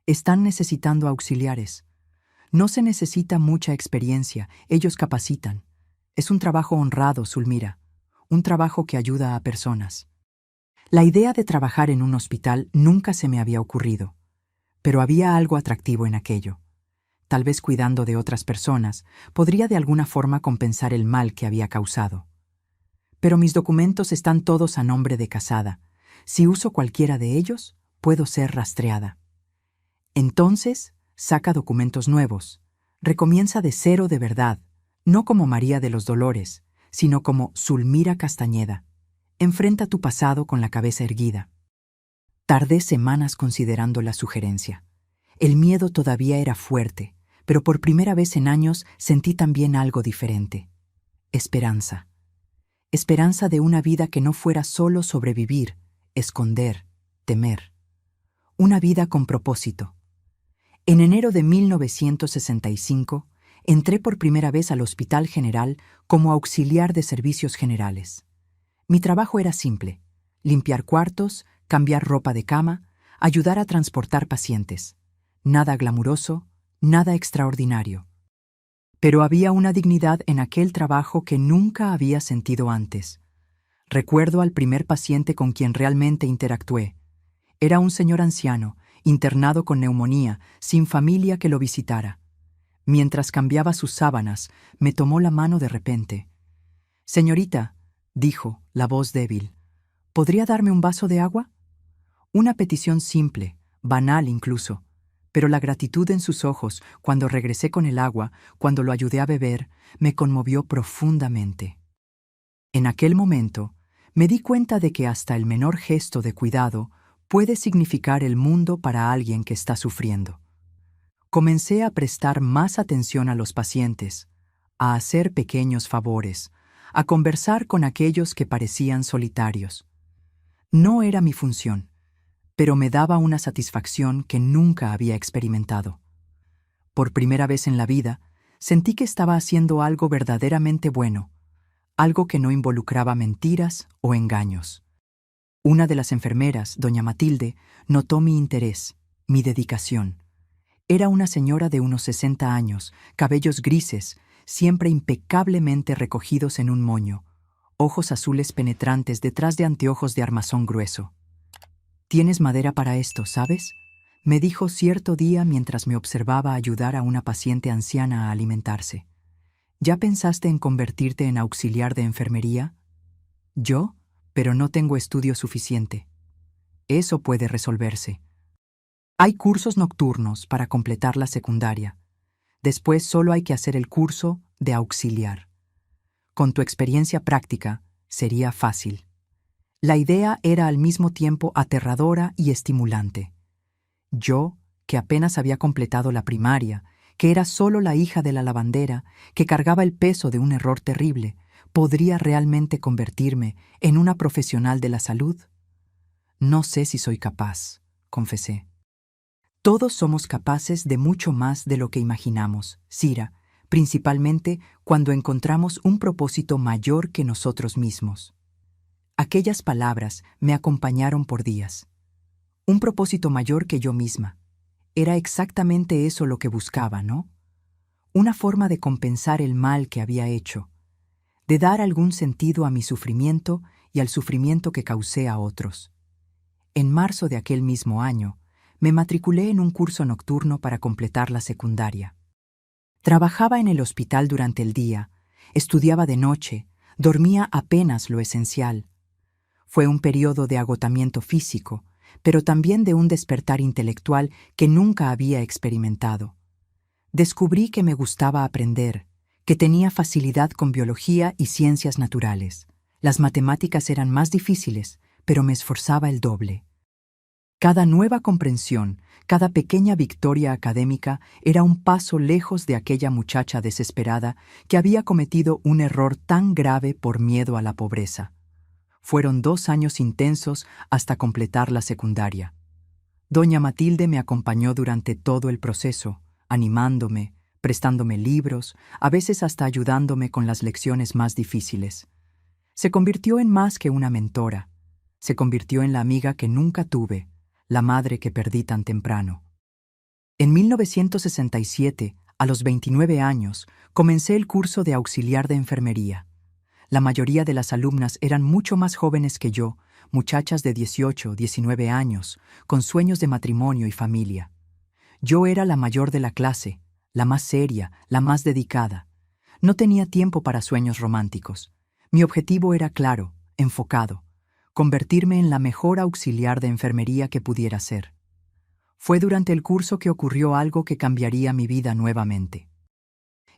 Están necesitando auxiliares. No se necesita mucha experiencia, ellos capacitan. Es un trabajo honrado, Zulmira, un trabajo que ayuda a personas. La idea de trabajar en un hospital nunca se me había ocurrido, pero había algo atractivo en aquello. Tal vez cuidando de otras personas, podría de alguna forma compensar el mal que había causado. Pero mis documentos están todos a nombre de Casada. Si uso cualquiera de ellos, puedo ser rastreada. Entonces, saca documentos nuevos. Recomienza de cero de verdad, no como María de los Dolores, sino como Zulmira Castañeda. Enfrenta tu pasado con la cabeza erguida. Tardé semanas considerando la sugerencia. El miedo todavía era fuerte, pero por primera vez en años sentí también algo diferente. Esperanza. Esperanza de una vida que no fuera solo sobrevivir, esconder, temer. Una vida con propósito. En enero de 1965, entré por primera vez al Hospital General como auxiliar de servicios generales. Mi trabajo era simple: limpiar cuartos, cambiar ropa de cama, ayudar a transportar pacientes. Nada glamuroso, nada extraordinario. Pero había una dignidad en aquel trabajo que nunca había sentido antes. Recuerdo al primer paciente con quien realmente interactué. Era un señor anciano, internado con neumonía, sin familia que lo visitara. Mientras cambiaba sus sábanas, me tomó la mano de repente. «Señorita», dijo, la voz débil, «¿podría darme un vaso de agua?» Una petición simple, banal incluso, pero la gratitud en sus ojos, cuando regresé con el agua, cuando lo ayudé a beber, me conmovió profundamente. En aquel momento, me di cuenta de que hasta el menor gesto de cuidado puede significar el mundo para alguien que está sufriendo. Comencé a prestar más atención a los pacientes, a hacer pequeños favores, a conversar con aquellos que parecían solitarios. No era mi función, pero me daba una satisfacción que nunca había experimentado. Por primera vez en la vida, Sentí que estaba haciendo algo verdaderamente bueno, algo que no involucraba mentiras o engaños. Una de las enfermeras, doña Matilde, notó mi interés, mi dedicación. Era una señora de unos 60 años, cabellos grises, siempre impecablemente recogidos en un moño, ojos azules penetrantes detrás de anteojos de armazón grueso. «Tienes madera para esto, ¿sabes?», me dijo cierto día mientras me observaba ayudar a una paciente anciana a alimentarse. «¿Ya pensaste en convertirte en auxiliar de enfermería?». «¿Yo? Pero no tengo estudio suficiente». «Eso puede resolverse. Hay cursos nocturnos para completar la secundaria. Después solo hay que hacer el curso de auxiliar. Con tu experiencia práctica, sería fácil». La idea era al mismo tiempo aterradora y estimulante. Yo, que apenas había completado la primaria, que era solo la hija de la lavandera, que cargaba el peso de un error terrible, ¿podría realmente convertirme en una profesional de la salud? «No sé si soy capaz», confesé. Todos somos capaces de mucho más de lo que imaginamos, Sira, principalmente cuando encontramos un propósito mayor que nosotros mismos. Aquellas palabras me acompañaron por días. Un propósito mayor que yo misma. Era exactamente eso lo que buscaba, ¿no? Una forma de compensar el mal que había hecho, de dar algún sentido a mi sufrimiento y al sufrimiento que causé a otros. En marzo de aquel mismo año, me matriculé en un curso nocturno para completar la secundaria. Trabajaba en el hospital durante el día, estudiaba de noche, dormía apenas lo esencial. Fue un periodo de agotamiento físico, pero también de un despertar intelectual que nunca había experimentado. Descubrí que me gustaba aprender, que tenía facilidad con biología y ciencias naturales. Las matemáticas eran más difíciles, pero me esforzaba el doble. Cada nueva comprensión, cada pequeña victoria académica era un paso lejos de aquella muchacha desesperada que había cometido un error tan grave por miedo a la pobreza. Fueron 2 años intensos hasta completar la secundaria. Doña Matilde me acompañó durante todo el proceso, animándome, prestándome libros, a veces hasta ayudándome con las lecciones más difíciles. Se convirtió en más que una mentora. Se convirtió en la amiga que nunca tuve, la madre que perdí tan temprano. En 1967, a los 29 años, comencé el curso de auxiliar de enfermería. La mayoría de las alumnas eran mucho más jóvenes que yo, muchachas de 18, 19 años, con sueños de matrimonio y familia. Yo era la mayor de la clase, la más seria, la más dedicada. No tenía tiempo para sueños románticos. Mi objetivo era claro, enfocado: convertirme en la mejor auxiliar de enfermería que pudiera ser. Fue durante el curso que ocurrió algo que cambiaría mi vida nuevamente.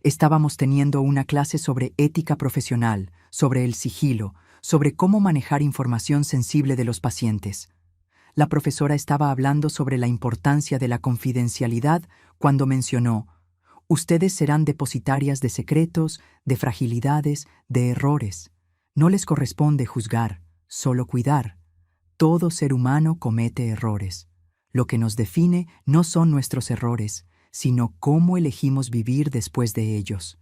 Estábamos teniendo una clase sobre ética profesional, sobre el sigilo, sobre cómo manejar información sensible de los pacientes. La profesora estaba hablando sobre la importancia de la confidencialidad cuando mencionó: «Ustedes serán depositarias de secretos, de fragilidades, de errores. No les corresponde juzgar, solo cuidar. Todo ser humano comete errores. Lo que nos define no son nuestros errores, sino cómo elegimos vivir después de ellos».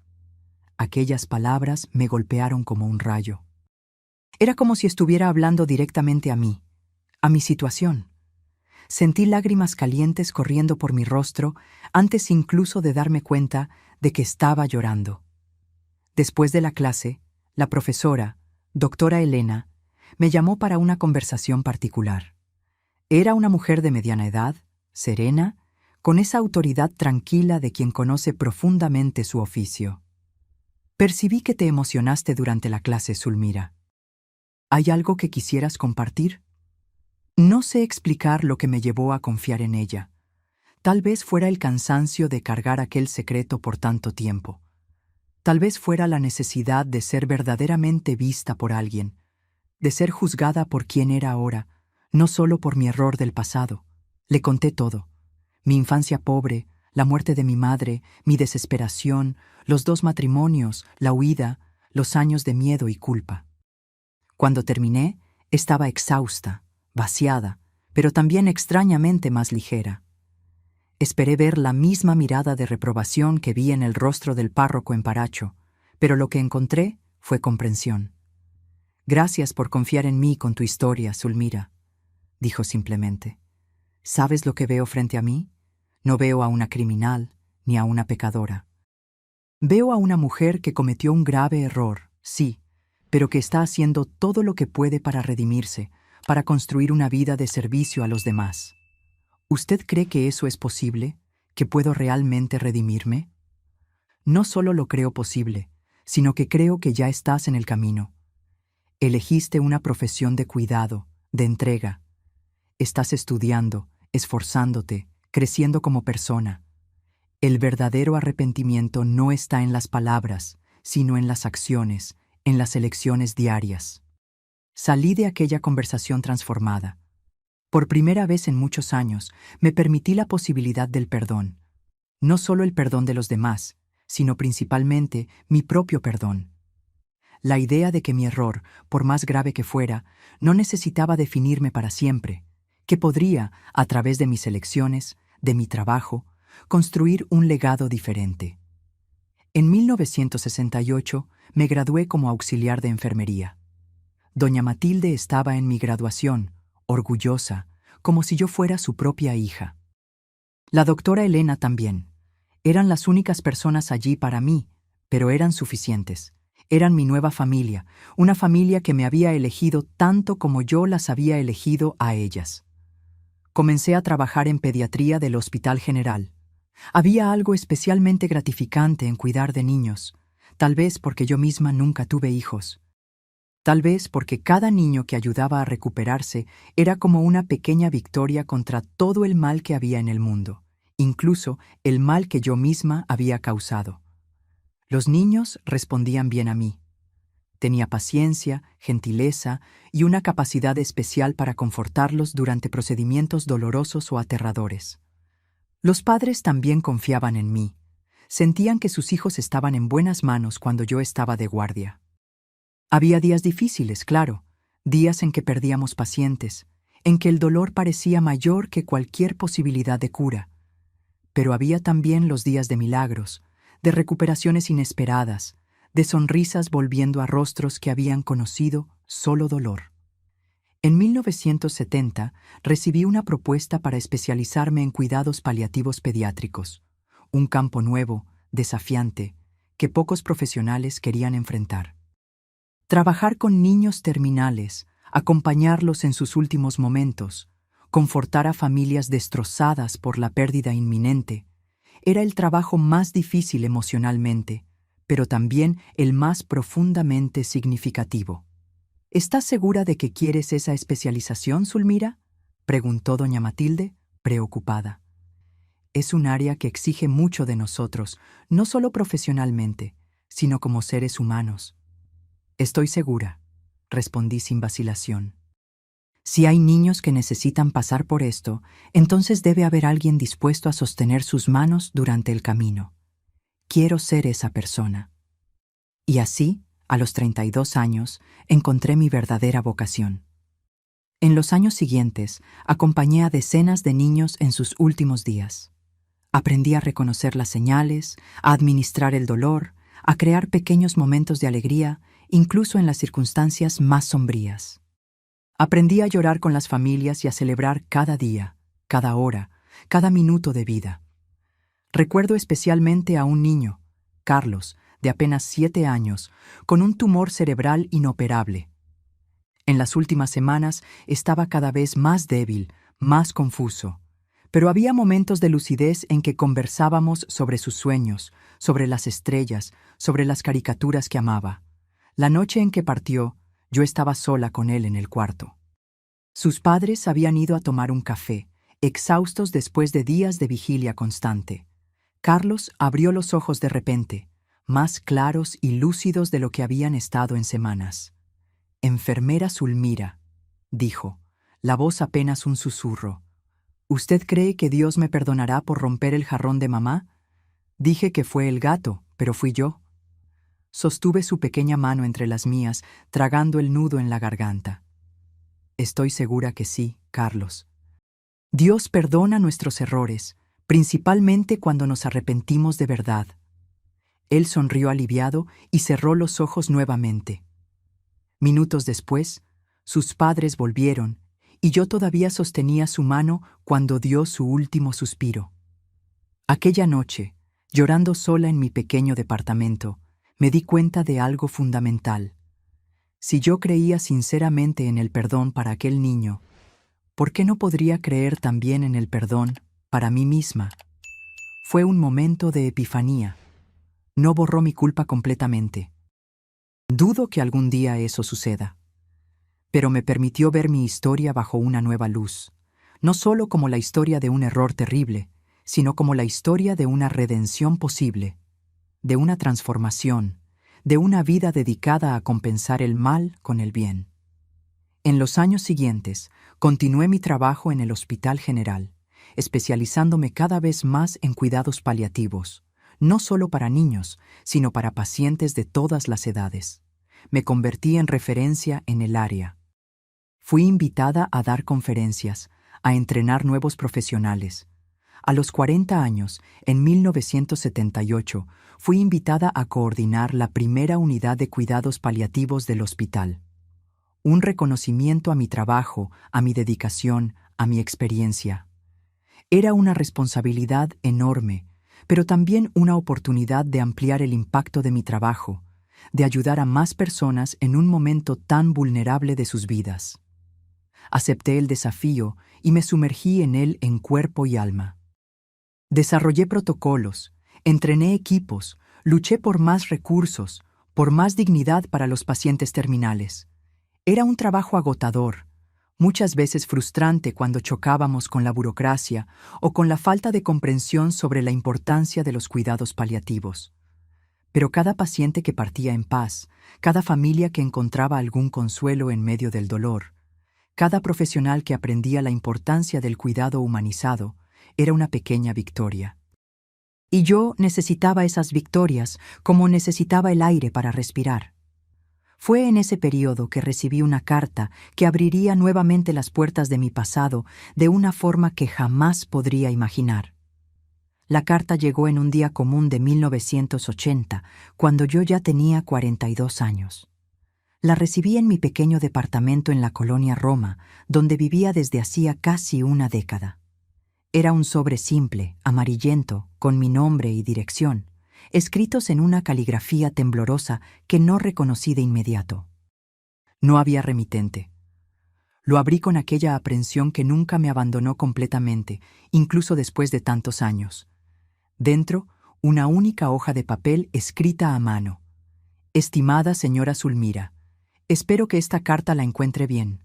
Aquellas palabras me golpearon como un rayo. Era como si estuviera hablando directamente a mí, a mi situación. Sentí lágrimas calientes corriendo por mi rostro antes incluso de darme cuenta de que estaba llorando. Después de la clase, la profesora, doctora Elena, me llamó para una conversación particular. Era una mujer de mediana edad, serena, con esa autoridad tranquila de quien conoce profundamente su oficio. «Percibí que te emocionaste durante la clase, Zulmira. ¿Hay algo que quisieras compartir?». No sé explicar lo que me llevó a confiar en ella. Tal vez fuera el cansancio de cargar aquel secreto por tanto tiempo. Tal vez fuera la necesidad de ser verdaderamente vista por alguien, de ser juzgada por quien era ahora, no solo por mi error del pasado. Le conté todo: mi infancia pobre, la muerte de mi madre, mi desesperación, los 2 matrimonios, la huida, los años de miedo y culpa. Cuando terminé, estaba exhausta, vaciada, pero también extrañamente más ligera. Esperé ver la misma mirada de reprobación que vi en el rostro del párroco en Paracho, pero lo que encontré fue comprensión. «Gracias por confiar en mí con tu historia, Zulmira», dijo simplemente. «¿Sabes lo que veo frente a mí? No veo a una criminal ni a una pecadora. Veo a una mujer que cometió un grave error, sí, pero que está haciendo todo lo que puede para redimirse, para construir una vida de servicio a los demás. ¿Usted cree que eso es posible? ¿Que puedo realmente redimirme? No solo lo creo posible, sino que creo que ya estás en el camino. Elegiste una profesión de cuidado, de entrega. Estás estudiando, esforzándote, creciendo como persona. El verdadero arrepentimiento no está en las palabras, sino en las acciones, en las elecciones diarias. Salí de aquella conversación transformada. Por primera vez en muchos años, me permití la posibilidad del perdón. No solo el perdón de los demás, sino principalmente mi propio perdón. La idea de que mi error, por más grave que fuera, no necesitaba definirme para siempre, que podría, a través de mis elecciones, de mi trabajo, construir un legado diferente. En 1968 me gradué como auxiliar de enfermería. Doña Matilde estaba en mi graduación, orgullosa, como si yo fuera su propia hija. La doctora Elena también. Eran las únicas personas allí para mí, pero eran suficientes. Eran mi nueva familia, una familia que me había elegido tanto como yo las había elegido a ellas. Comencé a trabajar en pediatría del Hospital General. Había algo especialmente gratificante en cuidar de niños, tal vez porque yo misma nunca tuve hijos. Tal vez porque cada niño que ayudaba a recuperarse era como una pequeña victoria contra todo el mal que había en el mundo, incluso el mal que yo misma había causado. Los niños respondían bien a mí. Tenía paciencia, gentileza y una capacidad especial para confortarlos durante procedimientos dolorosos o aterradores. Los padres también confiaban en mí. Sentían que sus hijos estaban en buenas manos cuando yo estaba de guardia. Había días difíciles, claro, días en que perdíamos pacientes, en que el dolor parecía mayor que cualquier posibilidad de cura. Pero había también los días de milagros, de recuperaciones inesperadas, de sonrisas volviendo a rostros que habían conocido solo dolor. En 1970 recibí una propuesta para especializarme en cuidados paliativos pediátricos, un campo nuevo, desafiante, que pocos profesionales querían enfrentar. Trabajar con niños terminales, acompañarlos en sus últimos momentos, confortar a familias destrozadas por la pérdida inminente, era el trabajo más difícil emocionalmente, pero también el más profundamente significativo. ¿Estás segura de que quieres esa especialización, Zulmira?, preguntó doña Matilde, preocupada. Es un área que exige mucho de nosotros, no solo profesionalmente, sino como seres humanos. Estoy segura, respondí sin vacilación. Si hay niños que necesitan pasar por esto, entonces debe haber alguien dispuesto a sostener sus manos durante el camino. Quiero ser esa persona. Y así, a los 32 años, encontré mi verdadera vocación. En los años siguientes, acompañé a decenas de niños en sus últimos días. Aprendí a reconocer las señales, a administrar el dolor, a crear pequeños momentos de alegría, incluso en las circunstancias más sombrías. Aprendí a llorar con las familias y a celebrar cada día, cada hora, cada minuto de vida. Recuerdo especialmente a un niño, Carlos, de apenas 7 años, con un tumor cerebral inoperable. En las últimas semanas estaba cada vez más débil, más confuso, pero había momentos de lucidez en que conversábamos sobre sus sueños, sobre las estrellas, sobre las caricaturas que amaba. La noche en que partió, yo estaba sola con él en el cuarto. Sus padres habían ido a tomar un café, exhaustos después de días de vigilia constante. Carlos abrió los ojos de repente, más claros y lúcidos de lo que habían estado en semanas. «Enfermera Zulmira», dijo, la voz apenas un susurro. «¿Usted cree que Dios me perdonará por romper el jarrón de mamá? Dije que fue el gato, pero fui yo». Sostuve su pequeña mano entre las mías, tragando el nudo en la garganta. «Estoy segura que sí, Carlos. Dios perdona nuestros errores, principalmente cuando nos arrepentimos de verdad. Él sonrió aliviado y cerró los ojos nuevamente. Minutos después, sus padres volvieron, y yo todavía sostenía su mano cuando dio su último suspiro. Aquella noche, llorando sola en mi pequeño departamento, me di cuenta de algo fundamental. Si yo creía sinceramente en el perdón para aquel niño, ¿por qué no podría creer también en el perdón para mí misma? Fue un momento de epifanía. No borró mi culpa completamente. Dudo que algún día eso suceda. Pero me permitió ver mi historia bajo una nueva luz, no solo como la historia de un error terrible, sino como la historia de una redención posible, de una transformación, de una vida dedicada a compensar el mal con el bien. En los años siguientes, continué mi trabajo en el Hospital General, especializándome cada vez más en cuidados paliativos, no solo para niños, sino para pacientes de todas las edades. Me convertí en referencia en el área. Fui invitada a dar conferencias, a entrenar nuevos profesionales. A los 40 años, en 1978, fui invitada a coordinar la primera unidad de cuidados paliativos del hospital. Un reconocimiento a mi trabajo, a mi dedicación, a mi experiencia. Era una responsabilidad enorme, pero también una oportunidad de ampliar el impacto de mi trabajo, de ayudar a más personas en un momento tan vulnerable de sus vidas. Acepté el desafío y me sumergí en él en cuerpo y alma. Desarrollé protocolos, entrené equipos, luché por más recursos, por más dignidad para los pacientes terminales. Era un trabajo agotador, muchas veces frustrante cuando chocábamos con la burocracia o con la falta de comprensión sobre la importancia de los cuidados paliativos. Pero cada paciente que partía en paz, cada familia que encontraba algún consuelo en medio del dolor, cada profesional que aprendía la importancia del cuidado humanizado, era una pequeña victoria. Y yo necesitaba esas victorias como necesitaba el aire para respirar. Fue en ese periodo que recibí una carta que abriría nuevamente las puertas de mi pasado de una forma que jamás podría imaginar. La carta llegó en un día común de 1980, cuando yo ya tenía 42 años. La recibí en mi pequeño departamento en la colonia Roma, donde vivía desde hacía casi una década. Era un sobre simple, amarillento, con mi nombre y dirección, escritos en una caligrafía temblorosa que no reconocí de inmediato. No había remitente. Lo abrí con aquella aprensión que nunca me abandonó completamente, incluso después de tantos años. Dentro, una única hoja de papel escrita a mano. Estimada señora Zulmira, espero que esta carta la encuentre bien.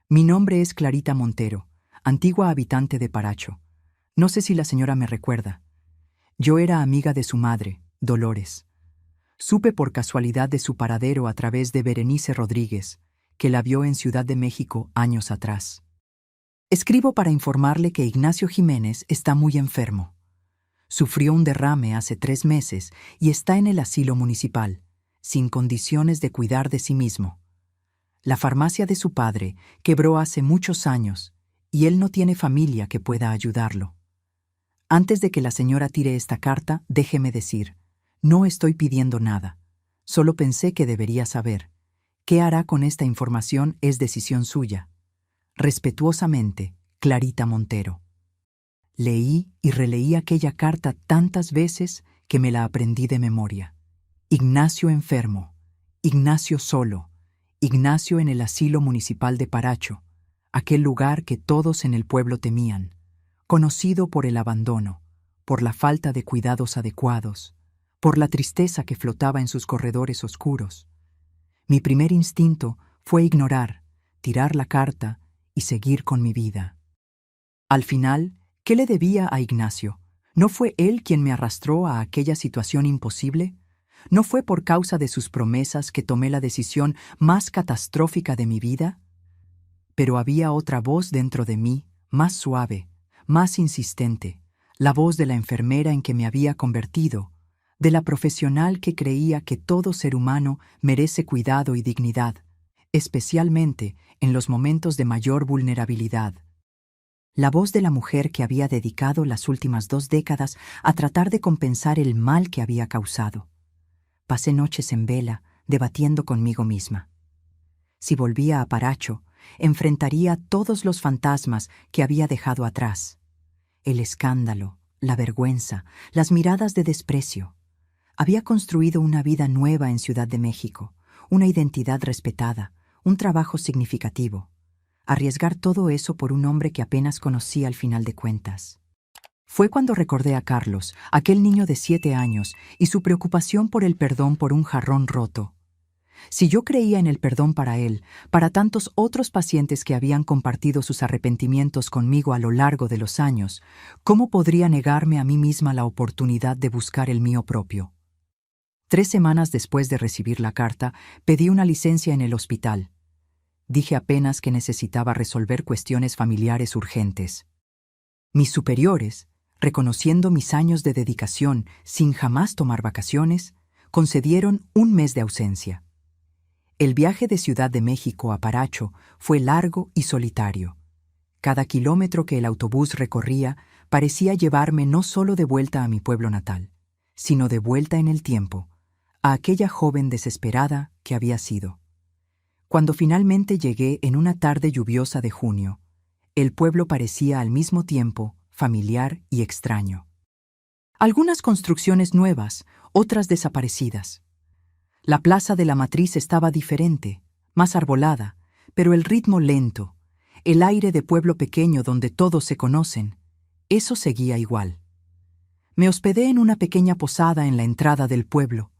Mi nombre es Clarita Montero, antigua habitante de Paracho. No sé si la señora me recuerda. Yo era amiga de su madre, Dolores. Supe por casualidad de su paradero a través de Berenice Rodríguez, que la vio en Ciudad de México años atrás. Escribo para informarle que Ignacio Jiménez está muy enfermo. Sufrió un derrame hace 3 meses y está en el asilo municipal, sin condiciones de cuidar de sí mismo. La farmacia de su padre quebró hace muchos años y él no tiene familia que pueda ayudarlo. Antes de que la señora tire esta carta, déjeme decir, no estoy pidiendo nada. Solo pensé que debería saber. ¿Qué hará con esta información es decisión suya? Respetuosamente, Clarita Montero. Leí y releí aquella carta tantas veces que me la aprendí de memoria. Ignacio enfermo, Ignacio solo, Ignacio en el asilo municipal de Paracho, aquel lugar que todos en el pueblo temían, conocido por el abandono, por la falta de cuidados adecuados, por la tristeza que flotaba en sus corredores oscuros. Mi primer instinto fue ignorar, tirar la carta y seguir con mi vida. Al final, ¿qué le debía a Ignacio? ¿No fue él quien me arrastró a aquella situación imposible? ¿No fue por causa de sus promesas que tomé la decisión más catastrófica de mi vida? Pero había otra voz dentro de mí, más suave, más insistente, la voz de la enfermera en que me había convertido, de la profesional que creía que todo ser humano merece cuidado y dignidad, especialmente en los momentos de mayor vulnerabilidad. la voz de la mujer que había dedicado las últimas 2 décadas a tratar de compensar el mal que había causado. Pasé noches en vela, debatiendo conmigo misma. Si volvía a Paracho, enfrentaría todos los fantasmas que había dejado atrás. El escándalo, la vergüenza, las miradas de desprecio. Había construido una vida nueva en Ciudad de México, una identidad respetada, un trabajo significativo. Arriesgar todo eso por un hombre que apenas conocía al final de cuentas. Fue cuando recordé a Carlos, aquel niño de 7 años, y su preocupación por el perdón por un jarrón roto. Si yo creía en el perdón para él, para tantos otros pacientes que habían compartido sus arrepentimientos conmigo a lo largo de los años, ¿cómo podría negarme a mí misma la oportunidad de buscar el mío propio? 3 semanas después de recibir la carta, pedí una licencia en el hospital. Dije apenas que necesitaba resolver cuestiones familiares urgentes. Mis superiores, reconociendo mis años de dedicación sin jamás tomar vacaciones, concedieron 1 mes de ausencia. El viaje de Ciudad de México a Paracho fue largo y solitario. Cada kilómetro que el autobús recorría parecía llevarme no solo de vuelta a mi pueblo natal, sino de vuelta en el tiempo, a aquella joven desesperada que había sido. Cuando finalmente llegué en una tarde lluviosa de junio, el pueblo parecía al mismo tiempo familiar y extraño. Algunas construcciones nuevas, otras desaparecidas. La plaza de la Matriz estaba diferente, más arbolada, pero el ritmo lento, el aire de pueblo pequeño donde todos se conocen, eso seguía igual. Me hospedé en una pequeña posada en la entrada del pueblo,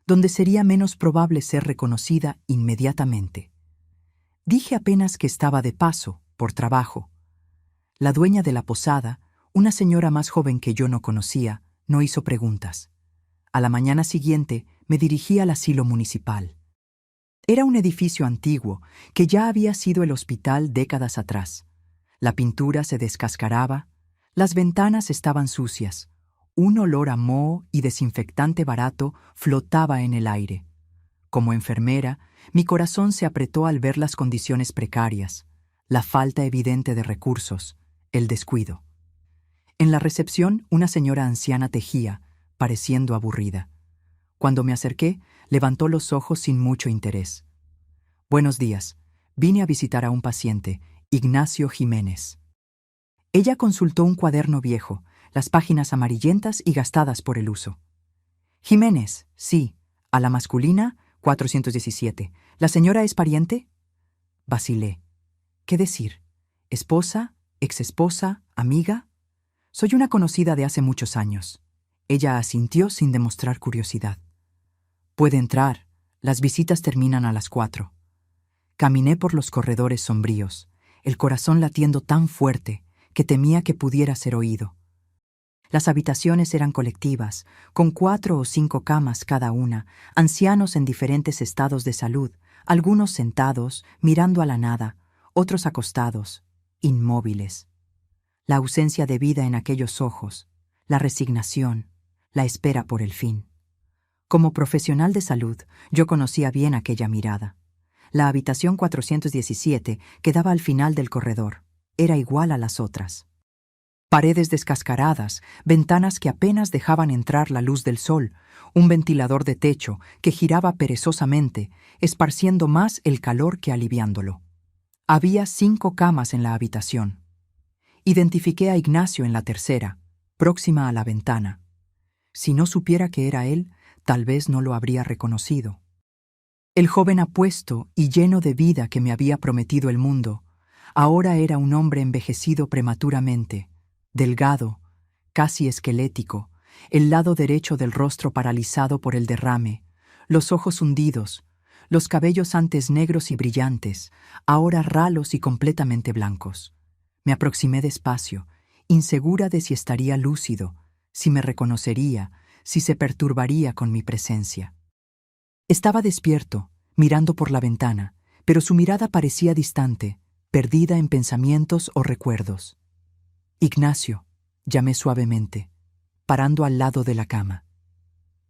donde sería menos probable ser reconocida inmediatamente. Dije apenas que estaba de paso, por trabajo. La dueña de la posada, una señora más joven que yo no conocía, no hizo preguntas. A la mañana siguiente me dirigí al asilo municipal. Era un edificio antiguo que ya había sido el hospital décadas atrás. La pintura se descascaraba, las ventanas estaban sucias, un olor a moho y desinfectante barato flotaba en el aire. Como enfermera, mi corazón se apretó al ver las condiciones precarias, la falta evidente de recursos, el descuido. En la recepción, una señora anciana tejía, pareciendo aburrida. Cuando me acerqué, levantó los ojos sin mucho interés. «Buenos días. Vine a visitar a un paciente, Ignacio Jiménez». Ella consultó un cuaderno viejo, las páginas amarillentas y gastadas por el uso. «Jiménez, sí. A la masculina, 417. ¿La señora es pariente?» Vacilé. ¿Qué decir? ¿Esposa? ¿Exesposa? ¿Amiga? Soy una conocida de hace muchos años. Ella asintió sin demostrar curiosidad. «Puede entrar. Las visitas terminan a las 4». Caminé por los corredores sombríos, el corazón latiendo tan fuerte que temía que pudiera ser oído. Las habitaciones eran colectivas, con 4 o 5 camas cada una, ancianos en diferentes estados de salud, algunos sentados, mirando a la nada, otros acostados, inmóviles. La ausencia de vida en aquellos ojos, la resignación, la espera por el fin. Como profesional de salud, yo conocía bien aquella mirada. La habitación 417 quedaba al final del corredor. Era igual a las otras. Paredes descascaradas, ventanas que apenas dejaban entrar la luz del sol, un ventilador de techo que giraba perezosamente, esparciendo más el calor que aliviándolo. Había 5 camas en la habitación. Identifiqué a Ignacio en la tercera, próxima a la ventana. Si no supiera que era él, tal vez no lo habría reconocido. El joven apuesto y lleno de vida que me había prometido el mundo, ahora era un hombre envejecido prematuramente, delgado, casi esquelético, el lado derecho del rostro paralizado por el derrame, los ojos hundidos, los cabellos antes negros y brillantes, ahora ralos y completamente blancos. Me aproximé despacio, insegura de si estaría lúcido, si me reconocería, si se perturbaría con mi presencia. Estaba despierto, mirando por la ventana, pero su mirada parecía distante, perdida en pensamientos o recuerdos. «Ignacio», llamé suavemente, parando al lado de la cama.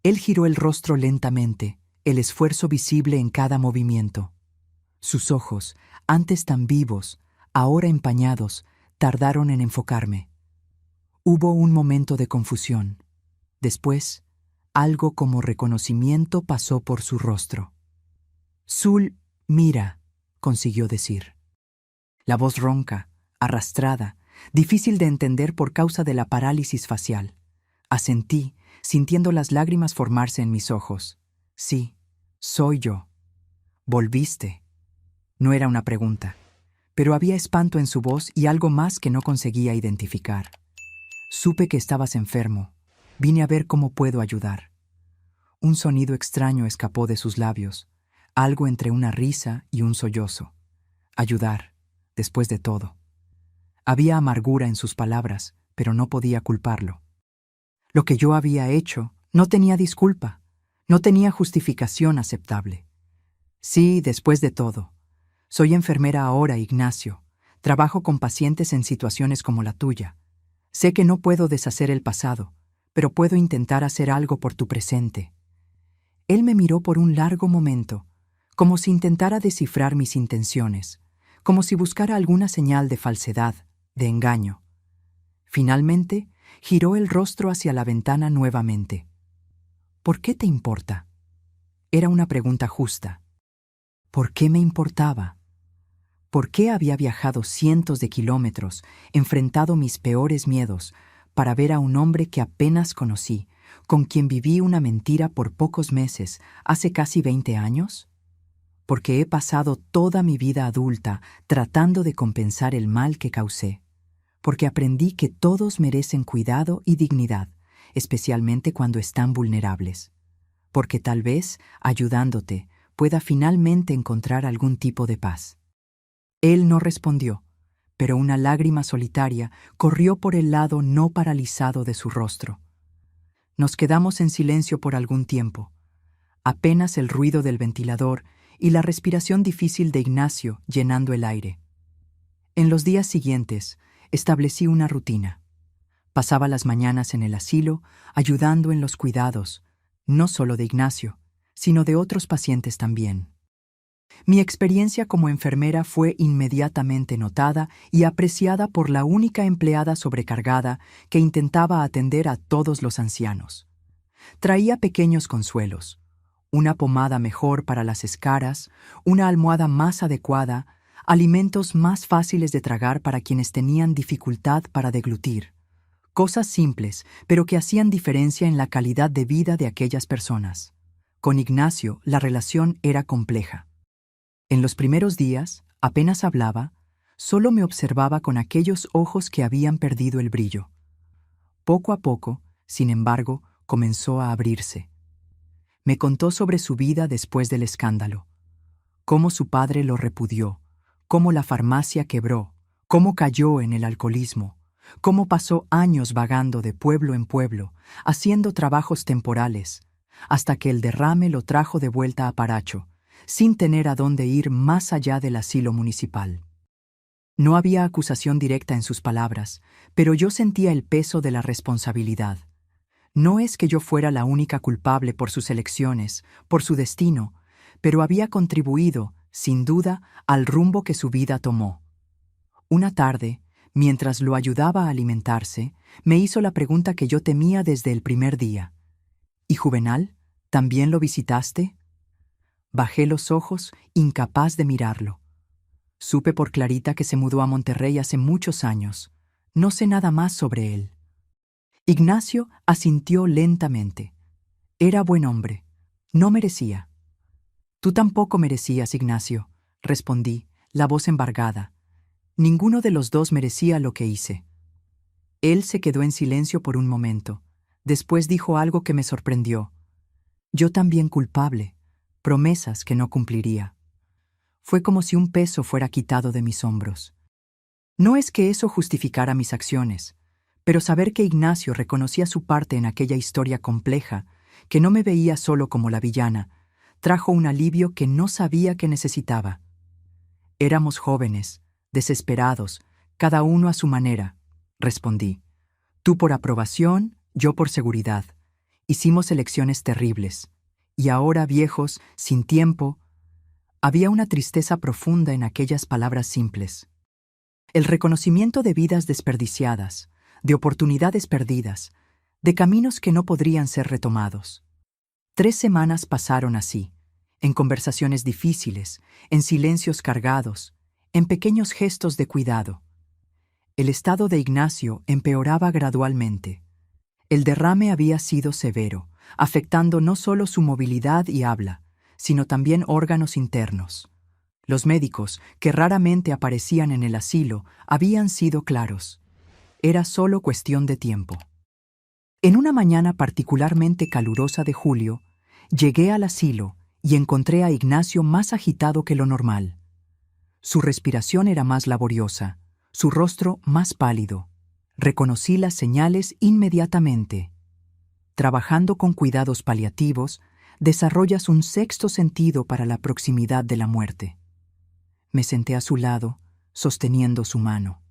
Él giró el rostro lentamente, el esfuerzo visible en cada movimiento. Sus ojos, antes tan vivos, ahora empañados, tardaron en enfocarme. Hubo un momento de confusión. Después, algo como reconocimiento pasó por su rostro. «Zul, mira», consiguió decir. La voz ronca, arrastrada, difícil de entender por causa de la parálisis facial. Asentí, sintiendo las lágrimas formarse en mis ojos. «Sí, soy yo». «¿Volviste?» No era una pregunta, pero había espanto en su voz y algo más que no conseguía identificar. «Supe que estabas enfermo. Vine a ver cómo puedo ayudar». Un sonido extraño escapó de sus labios, algo entre una risa y un sollozo. Ayudar, después de todo. Había amargura en sus palabras, pero no podía culparlo. Lo que yo había hecho no tenía disculpa, no tenía justificación aceptable. Sí, después de todo. Soy enfermera ahora, Ignacio. Trabajo con pacientes en situaciones como la tuya. Sé que no puedo deshacer el pasado, pero puedo intentar hacer algo por tu presente. Él me miró por un largo momento, como si intentara descifrar mis intenciones, como si buscara alguna señal de falsedad, de engaño. Finalmente, giró el rostro hacia la ventana nuevamente. «¿Por qué te importa?» Era una pregunta justa. ¿Por qué me importaba? ¿Por qué había viajado cientos de kilómetros, enfrentado mis peores miedos, para ver a un hombre que apenas conocí, con quien viví una mentira por pocos meses, hace casi 20 años? Porque he pasado toda mi vida adulta tratando de compensar el mal que causé. Porque aprendí que todos merecen cuidado y dignidad, especialmente cuando están vulnerables. Porque tal vez, ayudándote, pueda finalmente encontrar algún tipo de paz. Él no respondió, pero una lágrima solitaria corrió por el lado no paralizado de su rostro. Nos quedamos en silencio por algún tiempo. Apenas el ruido del ventilador y la respiración difícil de Ignacio llenando el aire. En los días siguientes, establecí una rutina. Pasaba las mañanas en el asilo, ayudando en los cuidados, no solo de Ignacio, sino de otros pacientes también. Mi experiencia como enfermera fue inmediatamente notada y apreciada por la única empleada sobrecargada que intentaba atender a todos los ancianos. Traía pequeños consuelos, una pomada mejor para las escaras, una almohada más adecuada, alimentos más fáciles de tragar para quienes tenían dificultad para deglutir. Cosas simples, pero que hacían diferencia en la calidad de vida de aquellas personas. Con Ignacio, la relación era compleja. En los primeros días, apenas hablaba, solo me observaba con aquellos ojos que habían perdido el brillo. Poco a poco, sin embargo, comenzó a abrirse. Me contó sobre su vida después del escándalo, cómo su padre lo repudió, cómo la farmacia quebró, cómo cayó en el alcoholismo, cómo pasó años vagando de pueblo en pueblo, haciendo trabajos temporales, hasta que el derrame lo trajo de vuelta a Paracho, sin tener a dónde ir más allá del asilo municipal. No había acusación directa en sus palabras, pero yo sentía el peso de la responsabilidad. No es que yo fuera la única culpable por sus elecciones, por su destino, pero había contribuido, sin duda, al rumbo que su vida tomó. Una tarde, mientras lo ayudaba a alimentarse, me hizo la pregunta que yo temía desde el primer día. «¿Y Juvenal? ¿También lo visitaste?» Bajé los ojos, incapaz de mirarlo. Supe por Clarita que se mudó a Monterrey hace muchos años. No sé nada más sobre él. Ignacio asintió lentamente. Era buen hombre. No merecía. «Tú tampoco merecías, Ignacio», respondí, la voz embargada. Ninguno de los dos merecía lo que hice. Él se quedó en silencio por un momento. Después dijo algo que me sorprendió. «Yo también culpable. Promesas que no cumpliría». Fue como si un peso fuera quitado de mis hombros. No es que eso justificara mis acciones, pero saber que Ignacio reconocía su parte en aquella historia compleja, que no me veía solo como la villana, trajo un alivio que no sabía que necesitaba. Éramos jóvenes, desesperados, cada uno a su manera, respondí. Tú por aprobación, yo por seguridad. Hicimos elecciones terribles. Y ahora, viejos, sin tiempo. Había una tristeza profunda en aquellas palabras simples. el reconocimiento de vidas desperdiciadas, de oportunidades perdidas, de caminos que no podrían ser retomados. 3 semanas pasaron así, en conversaciones difíciles, en silencios cargados, en pequeños gestos de cuidado. El estado de Ignacio empeoraba gradualmente. El derrame había sido severo, afectando no solo su movilidad y habla, sino también órganos internos. Los médicos, que raramente aparecían en el asilo, habían sido claros. Era solo cuestión de tiempo. En una mañana particularmente calurosa de julio, llegué al asilo y encontré a Ignacio más agitado que lo normal. Su respiración era más laboriosa, su rostro más pálido. Reconocí las señales inmediatamente. Trabajando con cuidados paliativos, desarrollas un sexto sentido para la proximidad de la muerte. Me senté a su lado, sosteniendo su mano.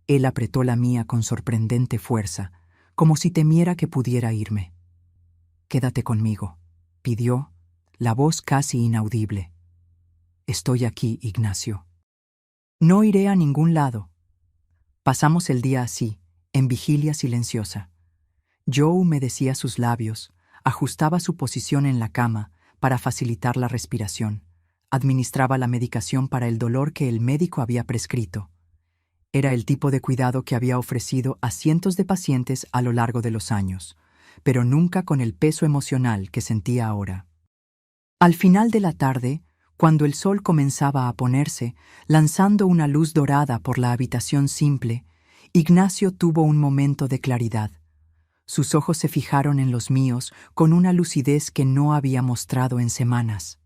Él apretó la mía con sorprendente fuerza, como si temiera que pudiera irme. «Quédate conmigo», pidió, la voz casi inaudible. «Estoy aquí, Ignacio. No iré a ningún lado». Pasamos el día así, en vigilia silenciosa. Yo humedecía sus labios, ajustaba su posición en la cama para facilitar la respiración, administraba la medicación para el dolor que el médico había prescrito. Era el tipo de cuidado que había ofrecido a cientos de pacientes a lo largo de los años, pero nunca con el peso emocional que sentía ahora. Al final de la tarde, cuando el sol comenzaba a ponerse, lanzando una luz dorada por la habitación simple, Ignacio tuvo un momento de claridad. Sus ojos se fijaron en los míos con una lucidez que no había mostrado en semanas.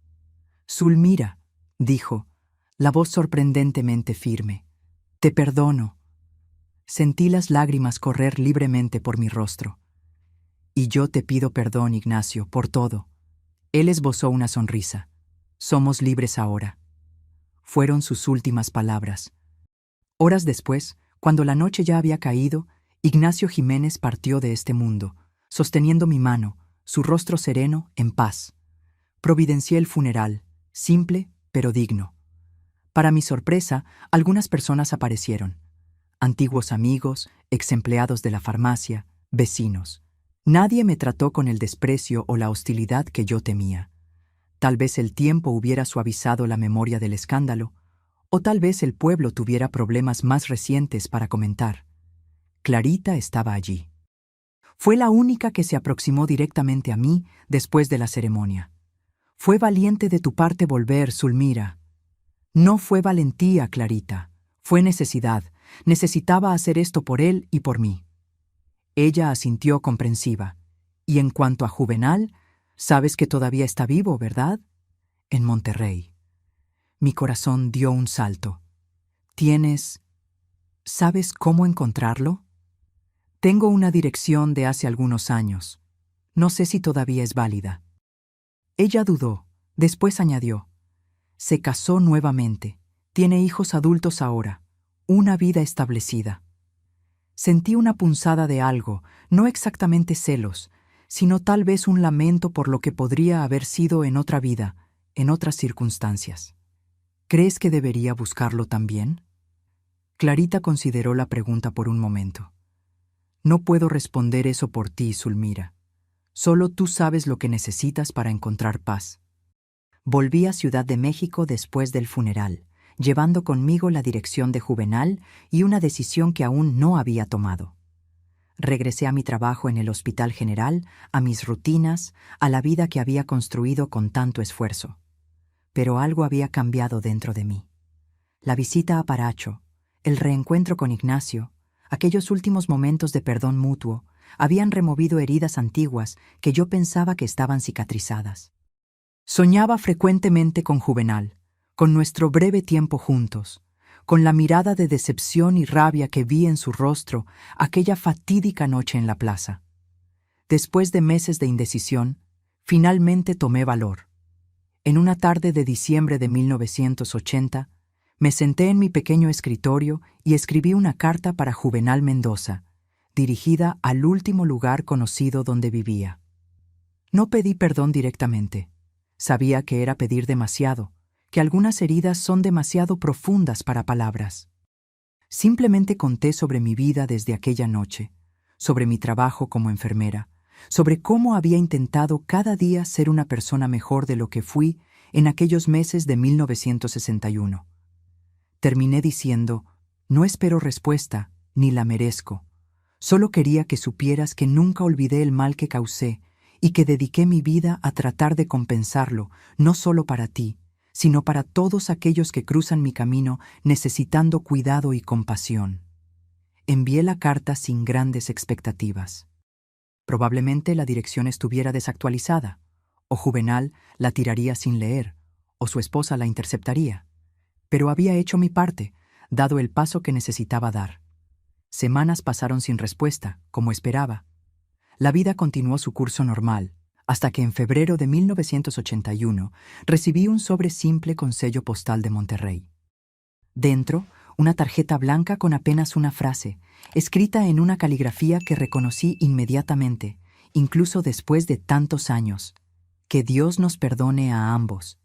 «Zulmira», dijo, la voz sorprendentemente firme, «te perdono». Sentí las lágrimas correr libremente por mi rostro. «Y yo te pido perdón, Ignacio, por todo». Él esbozó una sonrisa. «Somos libres ahora». Fueron sus últimas palabras. Horas después, cuando la noche ya había caído, Ignacio Jiménez partió de este mundo, sosteniendo mi mano, su rostro sereno, en paz. Providencié el funeral, simple pero digno. Para mi sorpresa, algunas personas aparecieron. Antiguos amigos, exempleados de la farmacia, vecinos. Nadie me trató con el desprecio o la hostilidad que yo temía. Tal vez el tiempo hubiera suavizado la memoria del escándalo, o tal vez el pueblo tuviera problemas más recientes para comentar. Clarita estaba allí. Fue la única que se aproximó directamente a mí después de la ceremonia. «Fue valiente de tu parte volver, Zulmira». «No fue valentía, Clarita. Fue necesidad. Necesitaba hacer esto por él y por mí». Ella asintió comprensiva. «Y en cuanto a Juvenal, sabes que todavía está vivo, ¿verdad?» «En Monterrey». Mi corazón dio un salto. ¿Sabes cómo encontrarlo?» «Tengo una dirección de hace algunos años. No sé si todavía es válida». Ella dudó, después añadió, «Se casó nuevamente, tiene hijos adultos ahora, una vida establecida». Sentí una punzada de algo, no exactamente celos, sino tal vez un lamento por lo que podría haber sido en otra vida, en otras circunstancias. «¿Crees que debería buscarlo también?» Clarita consideró la pregunta por un momento. «No puedo responder eso por ti, Zulmira. Solo tú sabes lo que necesitas para encontrar paz». Volví a Ciudad de México después del funeral, llevando conmigo la dirección de Juvenal y una decisión que aún no había tomado. Regresé a mi trabajo en el Hospital General, a mis rutinas, a la vida que había construido con tanto esfuerzo. Pero algo había cambiado dentro de mí. La visita a Paracho, el reencuentro con Ignacio, aquellos últimos momentos de perdón mutuo, habían removido heridas antiguas que yo pensaba que estaban cicatrizadas. Soñaba frecuentemente con Juvenal, con nuestro breve tiempo juntos, con la mirada de decepción y rabia que vi en su rostro aquella fatídica noche en la plaza. Después de meses de indecisión, finalmente tomé valor. En una tarde de diciembre de 1980, me senté en mi pequeño escritorio y escribí una carta para Juvenal Mendoza, dirigida al último lugar conocido donde vivía. No pedí perdón directamente. Sabía que era pedir demasiado, que algunas heridas son demasiado profundas para palabras. Simplemente conté sobre mi vida desde aquella noche, sobre mi trabajo como enfermera, sobre cómo había intentado cada día ser una persona mejor de lo que fui en aquellos meses de 1961. Terminé diciendo, no espero respuesta, ni la merezco. Solo quería que supieras que nunca olvidé el mal que causé y que dediqué mi vida a tratar de compensarlo, no solo para ti, sino para todos aquellos que cruzan mi camino necesitando cuidado y compasión. Envié la carta sin grandes expectativas. Probablemente la dirección estuviera desactualizada, o Juvenal la tiraría sin leer, o su esposa la interceptaría. Pero había hecho mi parte, dado el paso que necesitaba dar. Semanas pasaron sin respuesta, como esperaba. La vida continuó su curso normal, hasta que en febrero de 1981 recibí un sobre simple con sello postal de Monterrey. Dentro, una tarjeta blanca con apenas una frase, escrita en una caligrafía que reconocí inmediatamente, incluso después de tantos años. Que Dios nos perdone a ambos.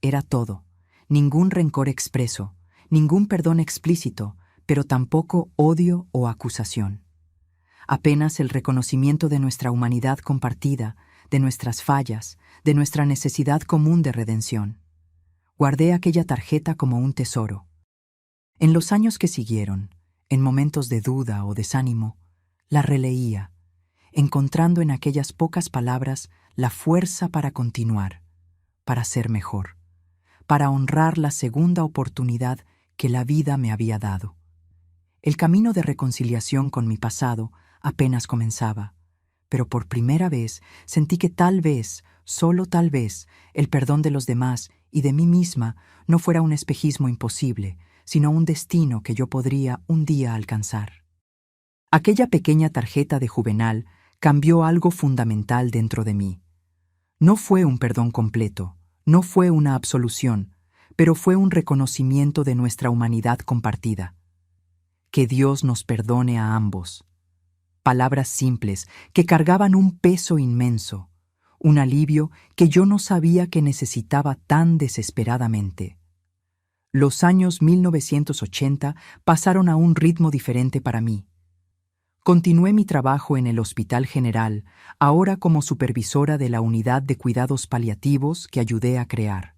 Era todo. Ningún rencor expreso, ningún perdón explícito, pero tampoco odio o acusación. Apenas el reconocimiento de nuestra humanidad compartida, de nuestras fallas, de nuestra necesidad común de redención. Guardé aquella tarjeta como un tesoro. En los años que siguieron, en momentos de duda o desánimo, la releía, encontrando en aquellas pocas palabras la fuerza para continuar, para ser mejor, para honrar la segunda oportunidad que la vida me había dado. El camino de reconciliación con mi pasado apenas comenzaba, pero por primera vez sentí que tal vez, solo tal vez, el perdón de los demás y de mí misma no fuera un espejismo imposible, sino un destino que yo podría un día alcanzar. Aquella pequeña tarjeta de Juvenal cambió algo fundamental dentro de mí. No fue un perdón completo, no fue una absolución, pero fue un reconocimiento de nuestra humanidad compartida. Que Dios nos perdone a ambos. Palabras simples que cargaban un peso inmenso, un alivio que yo no sabía que necesitaba tan desesperadamente. Los años 1980 pasaron a un ritmo diferente para mí. Continué mi trabajo en el Hospital General, ahora como supervisora de la unidad de cuidados paliativos que ayudé a crear.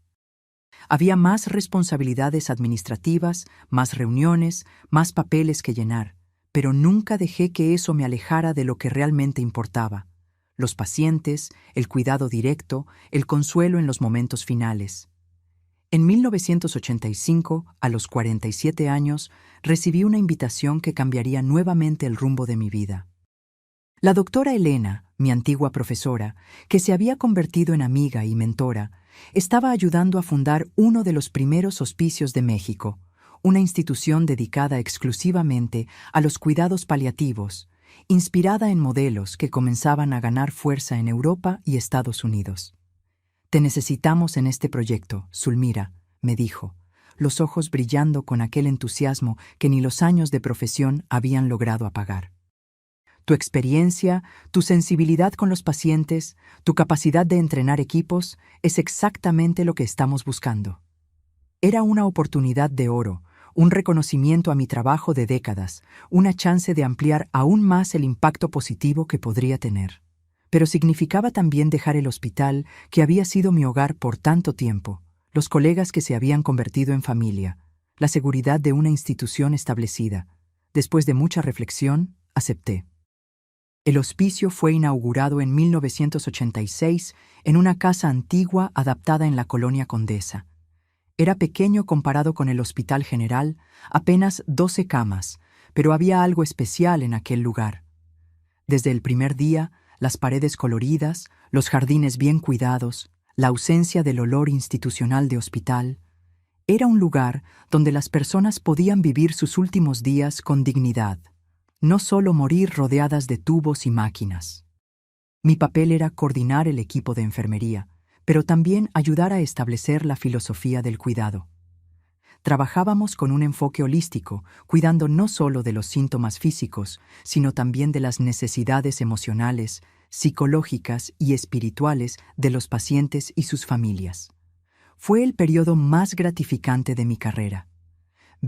Había más responsabilidades administrativas, más reuniones, más papeles que llenar, pero nunca dejé que eso me alejara de lo que realmente importaba: los pacientes, el cuidado directo, el consuelo en los momentos finales. En 1985, a los 47 años, recibí una invitación que cambiaría nuevamente el rumbo de mi vida. La doctora Elena, mi antigua profesora, que se había convertido en amiga y mentora, estaba ayudando a fundar uno de los primeros hospicios de México, una institución dedicada exclusivamente a los cuidados paliativos, inspirada en modelos que comenzaban a ganar fuerza en Europa y Estados Unidos. «Te necesitamos en este proyecto, Zulmira», me dijo, los ojos brillando con aquel entusiasmo que ni los años de profesión habían logrado apagar. «Tu experiencia, tu sensibilidad con los pacientes, tu capacidad de entrenar equipos es exactamente lo que estamos buscando». Era una oportunidad de oro, un reconocimiento a mi trabajo de décadas, una chance de ampliar aún más el impacto positivo que podría tener. Pero significaba también dejar el hospital que había sido mi hogar por tanto tiempo, los colegas que se habían convertido en familia, la seguridad de una institución establecida. Después de mucha reflexión, acepté. El hospicio fue inaugurado en 1986 en una casa antigua adaptada en la colonia Condesa. Era pequeño comparado con el Hospital General, apenas 12 camas, pero había algo especial en aquel lugar. Desde el primer día, las paredes coloridas, los jardines bien cuidados, la ausencia del olor institucional de hospital. Era un lugar donde las personas podían vivir sus últimos días con dignidad, no solo morir rodeadas de tubos y máquinas. Mi papel era coordinar el equipo de enfermería, pero también ayudar a establecer la filosofía del cuidado. Trabajábamos con un enfoque holístico, cuidando no solo de los síntomas físicos, sino también de las necesidades emocionales, psicológicas y espirituales de los pacientes y sus familias. Fue el periodo más gratificante de mi carrera.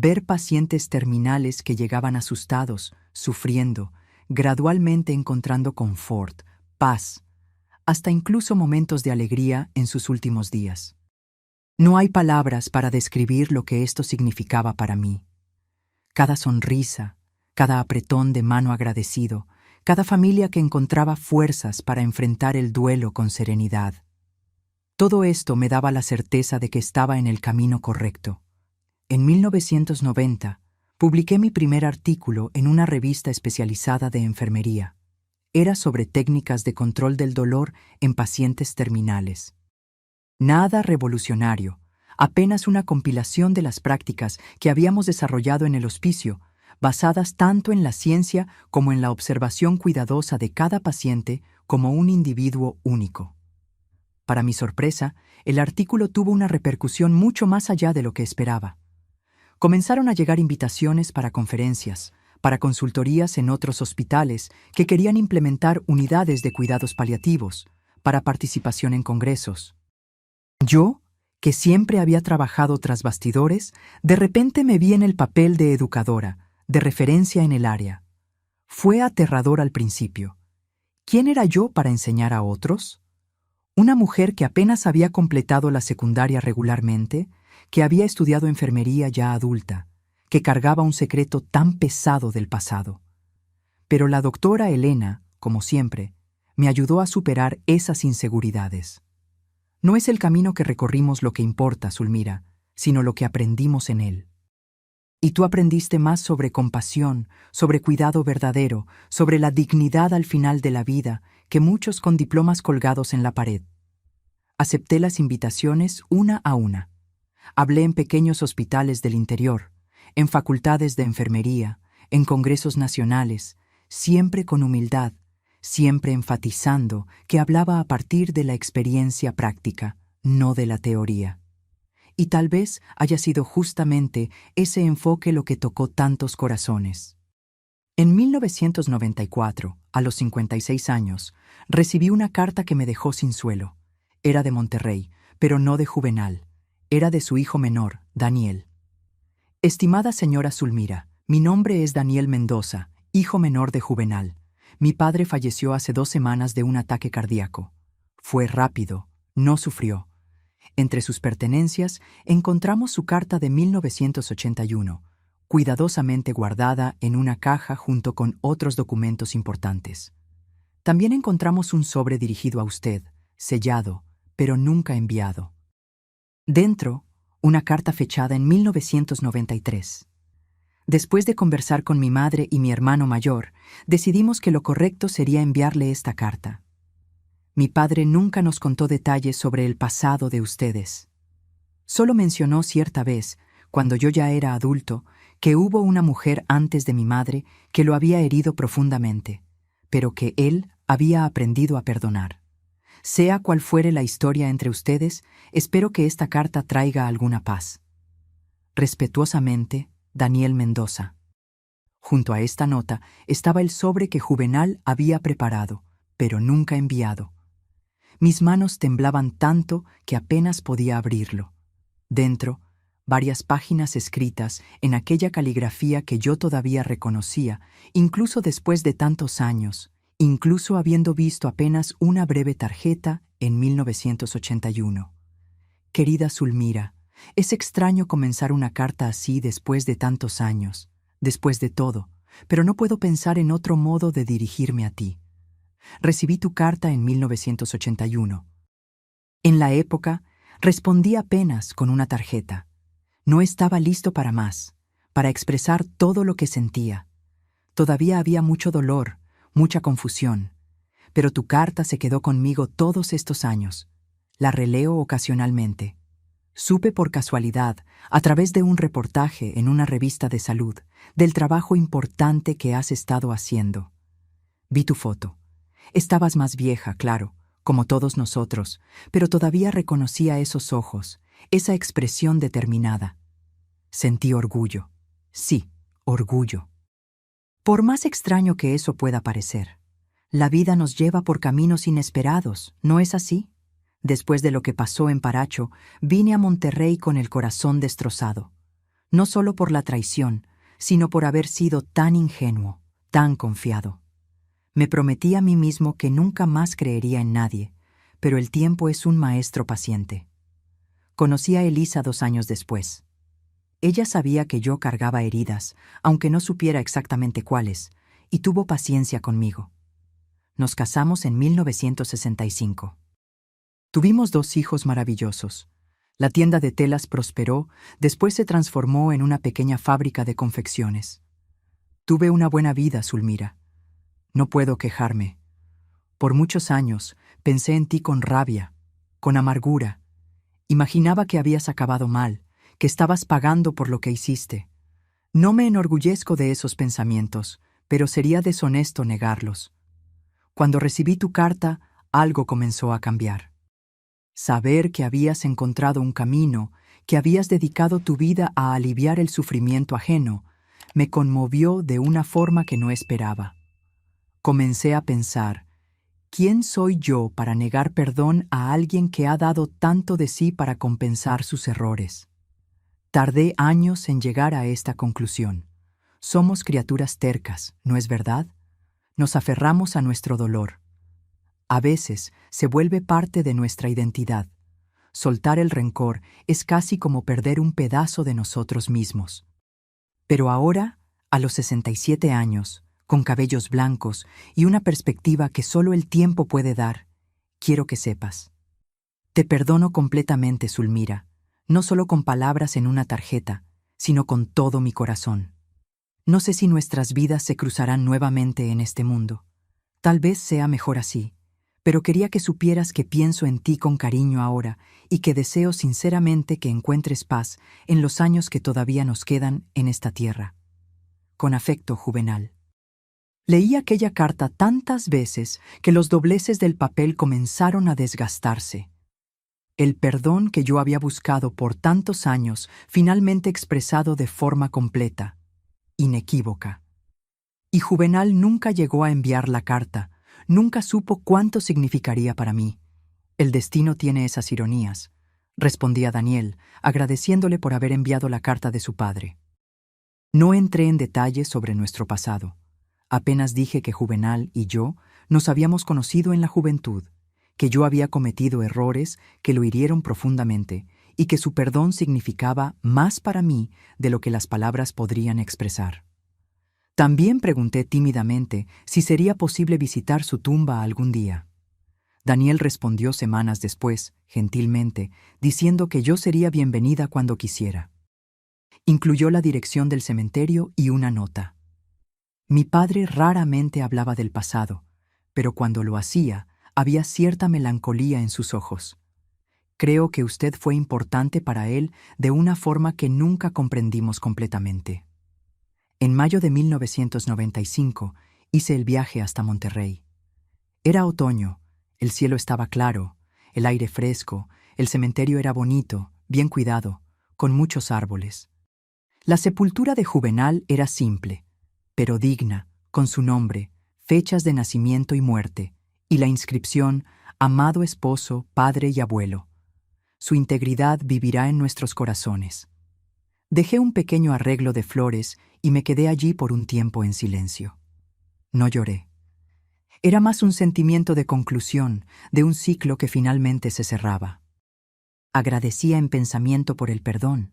ver pacientes terminales que llegaban asustados, sufriendo, gradualmente encontrando confort, paz, hasta incluso momentos de alegría en sus últimos días. No hay palabras para describir lo que esto significaba para mí. Cada sonrisa, cada apretón de mano agradecido, cada familia que encontraba fuerzas para enfrentar el duelo con serenidad. Todo esto me daba la certeza de que estaba en el camino correcto. En 1990, publiqué mi primer artículo en una revista especializada de enfermería. Era sobre técnicas de control del dolor en pacientes terminales. Nada revolucionario, apenas una compilación de las prácticas que habíamos desarrollado en el hospicio, basadas tanto en la ciencia como en la observación cuidadosa de cada paciente como un individuo único. Para mi sorpresa, el artículo tuvo una repercusión mucho más allá de lo que esperaba. Comenzaron a llegar invitaciones para conferencias, para consultorías en otros hospitales que querían implementar unidades de cuidados paliativos, para participación en congresos. Yo, que siempre había trabajado tras bastidores, de repente me vi en el papel de educadora, de referencia en el área. Fue aterrador al principio. ¿Quién era yo para enseñar a otros? Una mujer que apenas había completado la secundaria regularmente, que había estudiado enfermería ya adulta, que cargaba un secreto tan pesado del pasado. Pero la doctora Elena, como siempre, me ayudó a superar esas inseguridades. No es el camino que recorrimos lo que importa, Zulmira, sino lo que aprendimos en él. Y tú aprendiste más sobre compasión, sobre cuidado verdadero, sobre la dignidad al final de la vida, que muchos con diplomas colgados en la pared. Acepté las invitaciones una a una. Hablé en pequeños hospitales del interior, en facultades de enfermería, en congresos nacionales, siempre con humildad, siempre enfatizando que hablaba a partir de la experiencia práctica, no de la teoría. Y tal vez haya sido justamente ese enfoque lo que tocó tantos corazones. En 1994, a los 56 años, recibí una carta que me dejó sin suelo. Era de Monterrey, pero no de Juvenal. Era de su hijo menor, Daniel. Estimada señora Zulmira, mi nombre es Daniel Mendoza, hijo menor de Juvenal. Mi padre falleció hace 2 semanas de un ataque cardíaco. Fue rápido, no sufrió. Entre sus pertenencias encontramos su carta de 1981, cuidadosamente guardada en una caja junto con otros documentos importantes. También encontramos un sobre dirigido a usted, sellado, pero nunca enviado. Dentro, una carta fechada en 1993. Después de conversar con mi madre y mi hermano mayor, decidimos que lo correcto sería enviarle esta carta. Mi padre nunca nos contó detalles sobre el pasado de ustedes. Solo mencionó cierta vez, cuando yo ya era adulto, que hubo una mujer antes de mi madre que lo había herido profundamente, pero que él había aprendido a perdonar. Sea cual fuere la historia entre ustedes, espero que esta carta traiga alguna paz. Respetuosamente, Daniel Mendoza. Junto a esta nota estaba el sobre que Juvenal había preparado, pero nunca enviado. Mis manos temblaban tanto que apenas podía abrirlo. Dentro, varias páginas escritas en aquella caligrafía que yo todavía reconocía, incluso después de tantos años, incluso habiendo visto apenas una breve tarjeta en 1981. Querida Zulmira, es extraño comenzar una carta así después de tantos años, después de todo, pero no puedo pensar en otro modo de dirigirme a ti. Recibí tu carta en 1981. En la época, respondí apenas con una tarjeta. No estaba listo para más, para expresar todo lo que sentía. Todavía había mucho dolor, mucha confusión, pero tu carta se quedó conmigo todos estos años. La releo ocasionalmente. Supe por casualidad, a través de un reportaje en una revista de salud, del trabajo importante que has estado haciendo. Vi tu foto. Estabas más vieja, claro, como todos nosotros, pero todavía reconocía esos ojos, esa expresión determinada. Sentí orgullo. Sí, orgullo. Por más extraño que eso pueda parecer, la vida nos lleva por caminos inesperados, ¿no es así? Después de lo que pasó en Paracho, vine a Monterrey con el corazón destrozado. no solo por la traición, sino por haber sido tan ingenuo, tan confiado. Me prometí a mí mismo que nunca más creería en nadie, pero el tiempo es un maestro paciente. Conocí a Elisa 2 años después. Ella sabía que yo cargaba heridas, aunque no supiera exactamente cuáles, y tuvo paciencia conmigo. Nos casamos en 1965. Tuvimos 2 hijos maravillosos. La tienda de telas prosperó, después se transformó en una pequeña fábrica de confecciones. Tuve una buena vida, Zulmira. No puedo quejarme. Por muchos años pensé en ti con rabia, con amargura. Imaginaba que habías acabado mal, que estabas pagando por lo que hiciste. No me enorgullezco de esos pensamientos, pero sería deshonesto negarlos. Cuando recibí tu carta, algo comenzó a cambiar. Saber que habías encontrado un camino, que habías dedicado tu vida a aliviar el sufrimiento ajeno, me conmovió de una forma que no esperaba. Comencé a pensar, ¿quién soy yo para negar perdón a alguien que ha dado tanto de sí para compensar sus errores? Tardé años en llegar a esta conclusión. Somos criaturas tercas, ¿no es verdad? Nos aferramos a nuestro dolor. A veces se vuelve parte de nuestra identidad. Soltar el rencor es casi como perder un pedazo de nosotros mismos. Pero ahora, a los 67 años, con cabellos blancos y una perspectiva que solo el tiempo puede dar, quiero que sepas. Te perdono completamente, Zulmira, no solo con palabras en una tarjeta, sino con todo mi corazón. No sé si nuestras vidas se cruzarán nuevamente en este mundo. Tal vez sea mejor así, pero quería que supieras que pienso en ti con cariño ahora y que deseo sinceramente que encuentres paz en los años que todavía nos quedan en esta tierra. Con afecto, Juvenal. Leí aquella carta tantas veces que los dobleces del papel comenzaron a desgastarse. El perdón que yo había buscado por tantos años, finalmente expresado de forma completa, inequívoca. Y Juvenal nunca llegó a enviar la carta, nunca supo cuánto significaría para mí. El destino tiene esas ironías, respondía Daniel, agradeciéndole por haber enviado la carta de su padre. No entré en detalles sobre nuestro pasado. Apenas dije que Juvenal y yo nos habíamos conocido en la juventud, que yo había cometido errores que lo hirieron profundamente y que su perdón significaba más para mí de lo que las palabras podrían expresar. También pregunté tímidamente si sería posible visitar su tumba algún día. Daniel respondió semanas después, gentilmente, diciendo que yo sería bienvenida cuando quisiera. Incluyó la dirección del cementerio y una nota. Mi padre raramente hablaba del pasado, pero cuando lo hacía, había cierta melancolía en sus ojos. Creo que usted fue importante para él de una forma que nunca comprendimos completamente. En mayo de 1995 hice el viaje hasta Monterrey. Era otoño, el cielo estaba claro, el aire fresco, el cementerio era bonito, bien cuidado, con muchos árboles. La sepultura de Juvenal era simple, pero digna, con su nombre, fechas de nacimiento y muerte, y la inscripción «Amado esposo, padre y abuelo». Su integridad vivirá en nuestros corazones. Dejé un pequeño arreglo de flores y me quedé allí por un tiempo en silencio. No lloré. Era más un sentimiento de conclusión, de un ciclo que finalmente se cerraba. Agradecía en pensamiento por el perdón,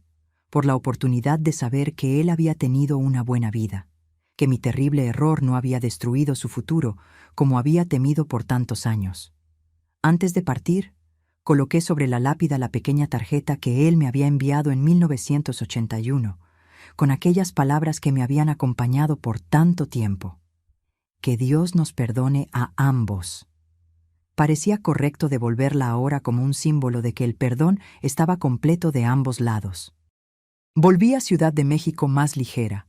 por la oportunidad de saber que él había tenido una buena vida, que mi terrible error no había destruido su futuro como había temido por tantos años. Antes de partir, coloqué sobre la lápida la pequeña tarjeta que él me había enviado en 1981, con aquellas palabras que me habían acompañado por tanto tiempo. Que Dios nos perdone a ambos. Parecía correcto devolverla ahora como un símbolo de que el perdón estaba completo de ambos lados. Volví a Ciudad de México más ligera,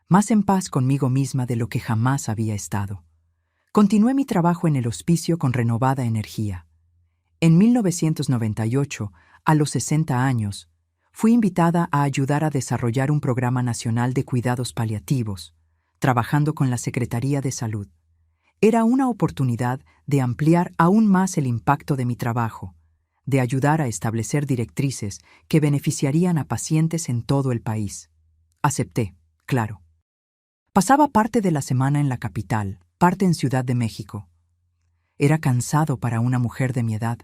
más en paz conmigo misma de lo que jamás había estado. Continué mi trabajo en el hospicio con renovada energía. En 1998, a los 60 años, fui invitada a ayudar a desarrollar un programa nacional de cuidados paliativos, trabajando con la Secretaría de Salud. Era una oportunidad de ampliar aún más el impacto de mi trabajo, de ayudar a establecer directrices que beneficiarían a pacientes en todo el país. Acepté, claro. Pasaba parte de la semana en la capital, parte en Ciudad de México. Era cansado para una mujer de mi edad,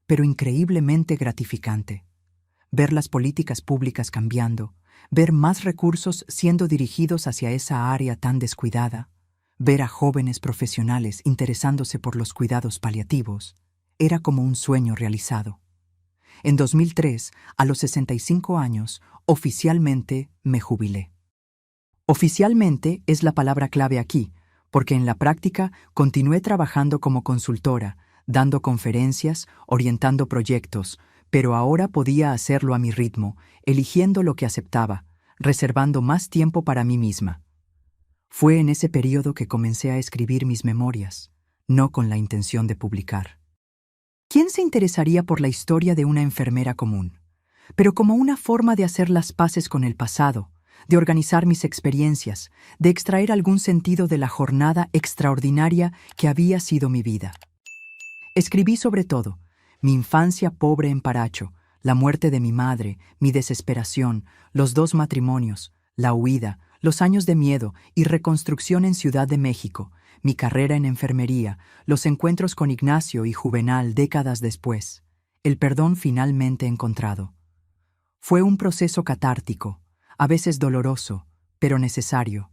pero increíblemente gratificante. Ver las políticas públicas cambiando, ver más recursos siendo dirigidos hacia esa área tan descuidada, ver a jóvenes profesionales interesándose por los cuidados paliativos, era como un sueño realizado. En 2003, a los 65 años, oficialmente me jubilé. Oficialmente es la palabra clave aquí, porque en la práctica continué trabajando como consultora, dando conferencias, orientando proyectos, pero ahora podía hacerlo a mi ritmo, eligiendo lo que aceptaba, reservando más tiempo para mí misma. Fue en ese periodo que comencé a escribir mis memorias, no con la intención de publicar. ¿Quién se interesaría por la historia de una enfermera común? Pero como una forma de hacer las paces con el pasado, de organizar mis experiencias, de extraer algún sentido de la jornada extraordinaria que había sido mi vida. Escribí sobre todo, mi infancia pobre en Paracho, la muerte de mi madre, mi desesperación, los 2 matrimonios, la huida, los años de miedo y reconstrucción en Ciudad de México, mi carrera en enfermería, los encuentros con Ignacio y Juvenal décadas después, el perdón finalmente encontrado. Fue un proceso catártico, a veces doloroso, pero necesario.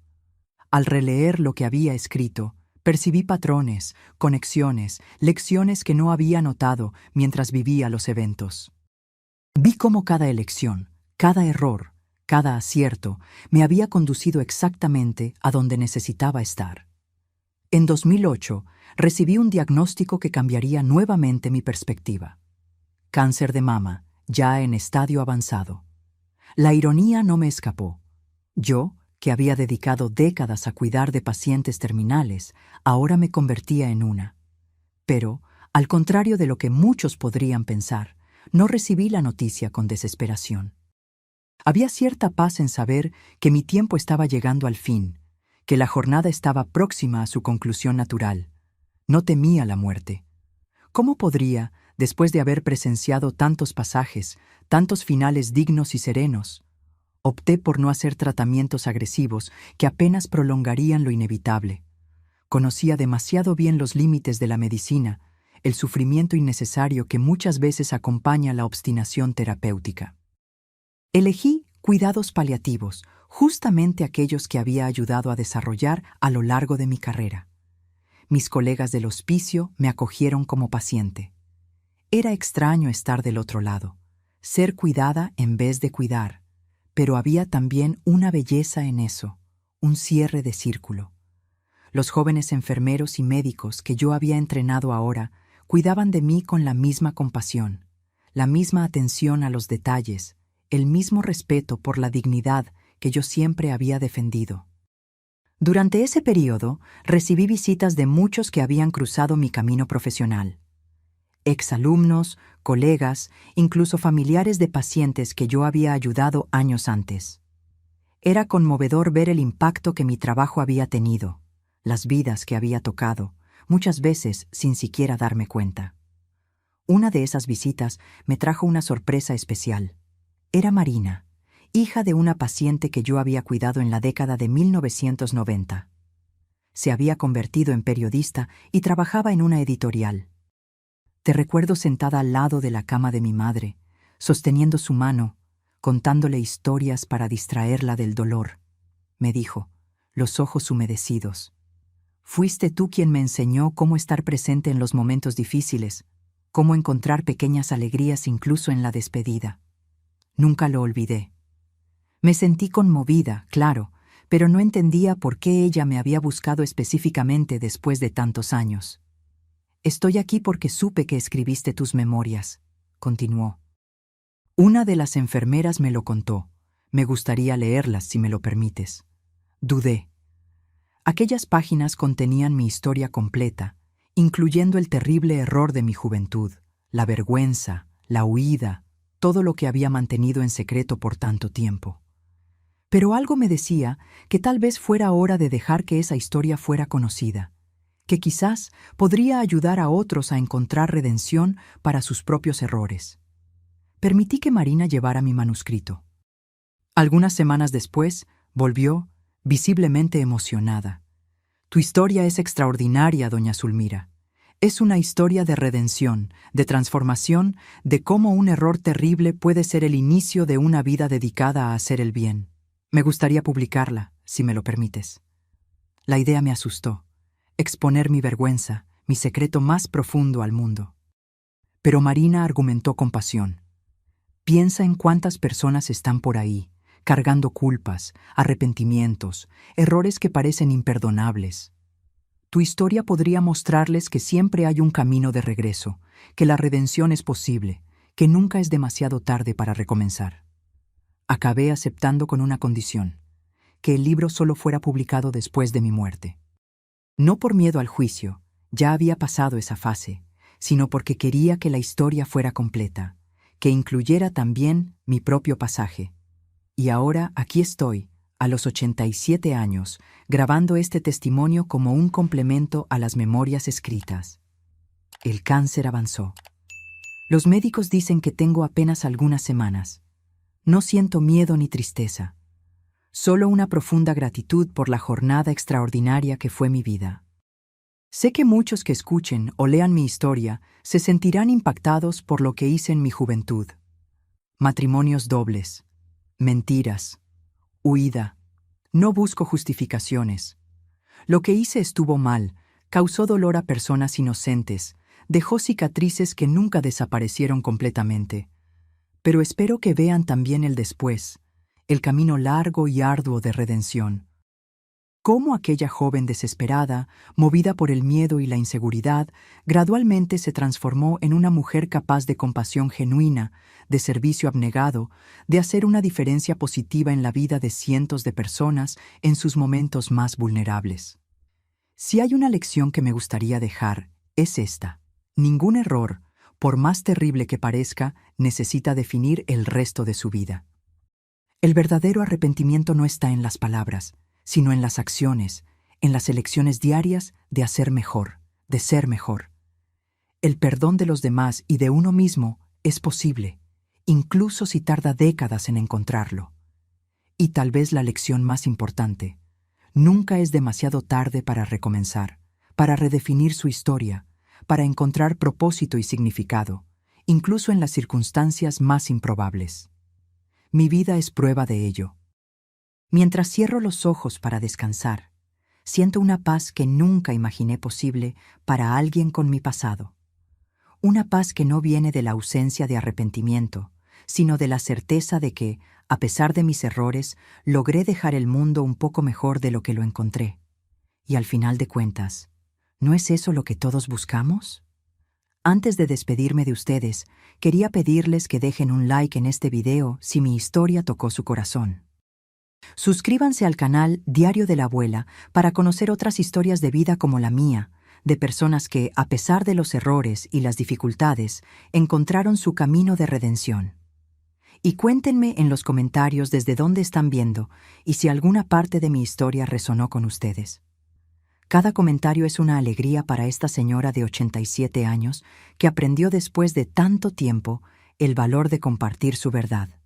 Al releer lo que había escrito, percibí patrones, conexiones, lecciones que no había notado mientras vivía los eventos. Vi cómo cada elección, cada error, cada acierto me había conducido exactamente a donde necesitaba estar. En 2008, recibí un diagnóstico que cambiaría nuevamente mi perspectiva. Cáncer de mama, ya en estadio avanzado. La ironía no me escapó. Yo, que había dedicado décadas a cuidar de pacientes terminales, ahora me convertía en una. Pero, al contrario de lo que muchos podrían pensar, no recibí la noticia con desesperación. Había cierta paz en saber que mi tiempo estaba llegando al fin, que la jornada estaba próxima a su conclusión natural. No temía la muerte. ¿Cómo podría, después de haber presenciado tantos pasajes, tantos finales dignos y serenos? Opté por no hacer tratamientos agresivos que apenas prolongarían lo inevitable. Conocía demasiado bien los límites de la medicina, el sufrimiento innecesario que muchas veces acompaña la obstinación terapéutica. Elegí cuidados paliativos, justamente aquellos que había ayudado a desarrollar a lo largo de mi carrera. Mis colegas del hospicio me acogieron como paciente. Era extraño estar del otro lado, ser cuidada en vez de cuidar, pero había también una belleza en eso, un cierre de círculo. Los jóvenes enfermeros y médicos que yo había entrenado ahora cuidaban de mí con la misma compasión, la misma atención a los detalles, el mismo respeto por la dignidad que yo siempre había defendido. Durante ese periodo, recibí visitas de muchos que habían cruzado mi camino profesional. Exalumnos, colegas, incluso familiares de pacientes que yo había ayudado años antes. Era conmovedor ver el impacto que mi trabajo había tenido, las vidas que había tocado, muchas veces sin siquiera darme cuenta. Una de esas visitas me trajo una sorpresa especial. Era Marina, hija de una paciente que yo había cuidado en la década de 1990. Se había convertido en periodista y trabajaba en una editorial. Te recuerdo sentada al lado de la cama de mi madre, sosteniendo su mano, contándole historias para distraerla del dolor. Me dijo, los ojos humedecidos. Fuiste tú quien me enseñó cómo estar presente en los momentos difíciles, cómo encontrar pequeñas alegrías incluso en la despedida. Nunca lo olvidé. Me sentí conmovida, claro, pero no entendía por qué ella me había buscado específicamente después de tantos años. Estoy aquí porque supe que escribiste tus memorias, continuó. Una de las enfermeras me lo contó. Me gustaría leerlas si me lo permites. Dudé. Aquellas páginas contenían mi historia completa, incluyendo el terrible error de mi juventud, la vergüenza, la huida, todo lo que había mantenido en secreto por tanto tiempo. Pero algo me decía que tal vez fuera hora de dejar que esa historia fuera conocida, que quizás podría ayudar a otros a encontrar redención para sus propios errores. Permití que Marina llevara mi manuscrito. Algunas semanas después, Volvió, visiblemente emocionada. Tu historia es extraordinaria, doña Zulmira. Es una historia de redención, de transformación, de cómo un error terrible puede ser el inicio de una vida dedicada a hacer el bien. Me gustaría publicarla, si me lo permites. La idea me asustó. Exponer mi vergüenza, mi secreto más profundo al mundo. Pero Marina argumentó con pasión. Piensa en cuántas personas están por ahí, cargando culpas, arrepentimientos, errores que parecen imperdonables. Tu historia podría mostrarles que siempre hay un camino de regreso, que la redención es posible, que nunca es demasiado tarde para recomenzar. Acabé aceptando con una condición, que el libro solo fuera publicado después de mi muerte. No por miedo al juicio, ya había pasado esa fase, sino porque quería que la historia fuera completa, que incluyera también mi propio pasaje. Y ahora aquí estoy, a los 87 años, grabando este testimonio como un complemento a las memorias escritas. El cáncer avanzó. Los médicos dicen que tengo apenas algunas semanas. No siento miedo ni tristeza, solo una profunda gratitud por la jornada extraordinaria que fue mi vida. Sé que muchos que escuchen o lean mi historia se sentirán impactados por lo que hice en mi juventud. Matrimonios dobles, mentiras, huida. No busco justificaciones. Lo que hice estuvo mal, causó dolor a personas inocentes, dejó cicatrices que nunca desaparecieron completamente. Pero espero que vean también el después, el camino largo y arduo de redención. Cómo aquella joven desesperada, movida por el miedo y la inseguridad, gradualmente se transformó en una mujer capaz de compasión genuina, de servicio abnegado, de hacer una diferencia positiva en la vida de cientos de personas en sus momentos más vulnerables. Si hay una lección que me gustaría dejar, es esta. Ningún error, por más terrible que parezca, necesita definir el resto de su vida. El verdadero arrepentimiento no está en las palabras, sino en las acciones, en las elecciones diarias de hacer mejor, de ser mejor. El perdón de los demás y de uno mismo es posible, incluso si tarda décadas en encontrarlo. Y tal vez la lección más importante, nunca es demasiado tarde para recomenzar, para redefinir su historia, para encontrar propósito y significado, incluso en las circunstancias más improbables. Mi vida es prueba de ello. Mientras cierro los ojos para descansar, siento una paz que nunca imaginé posible para alguien con mi pasado. Una paz que no viene de la ausencia de arrepentimiento, sino de la certeza de que, a pesar de mis errores, logré dejar el mundo un poco mejor de lo que lo encontré. Y al final de cuentas, ¿no es eso lo que todos buscamos? Antes de despedirme de ustedes, quería pedirles que dejen un like en este video si mi historia tocó su corazón. Suscríbanse al canal Diario de la Abuela para conocer otras historias de vida como la mía, de personas que, a pesar de los errores y las dificultades, encontraron su camino de redención. Y cuéntenme en los comentarios desde dónde están viendo y si alguna parte de mi historia resonó con ustedes. Cada comentario es una alegría para esta señora de 87 años que aprendió después de tanto tiempo el valor de compartir su verdad.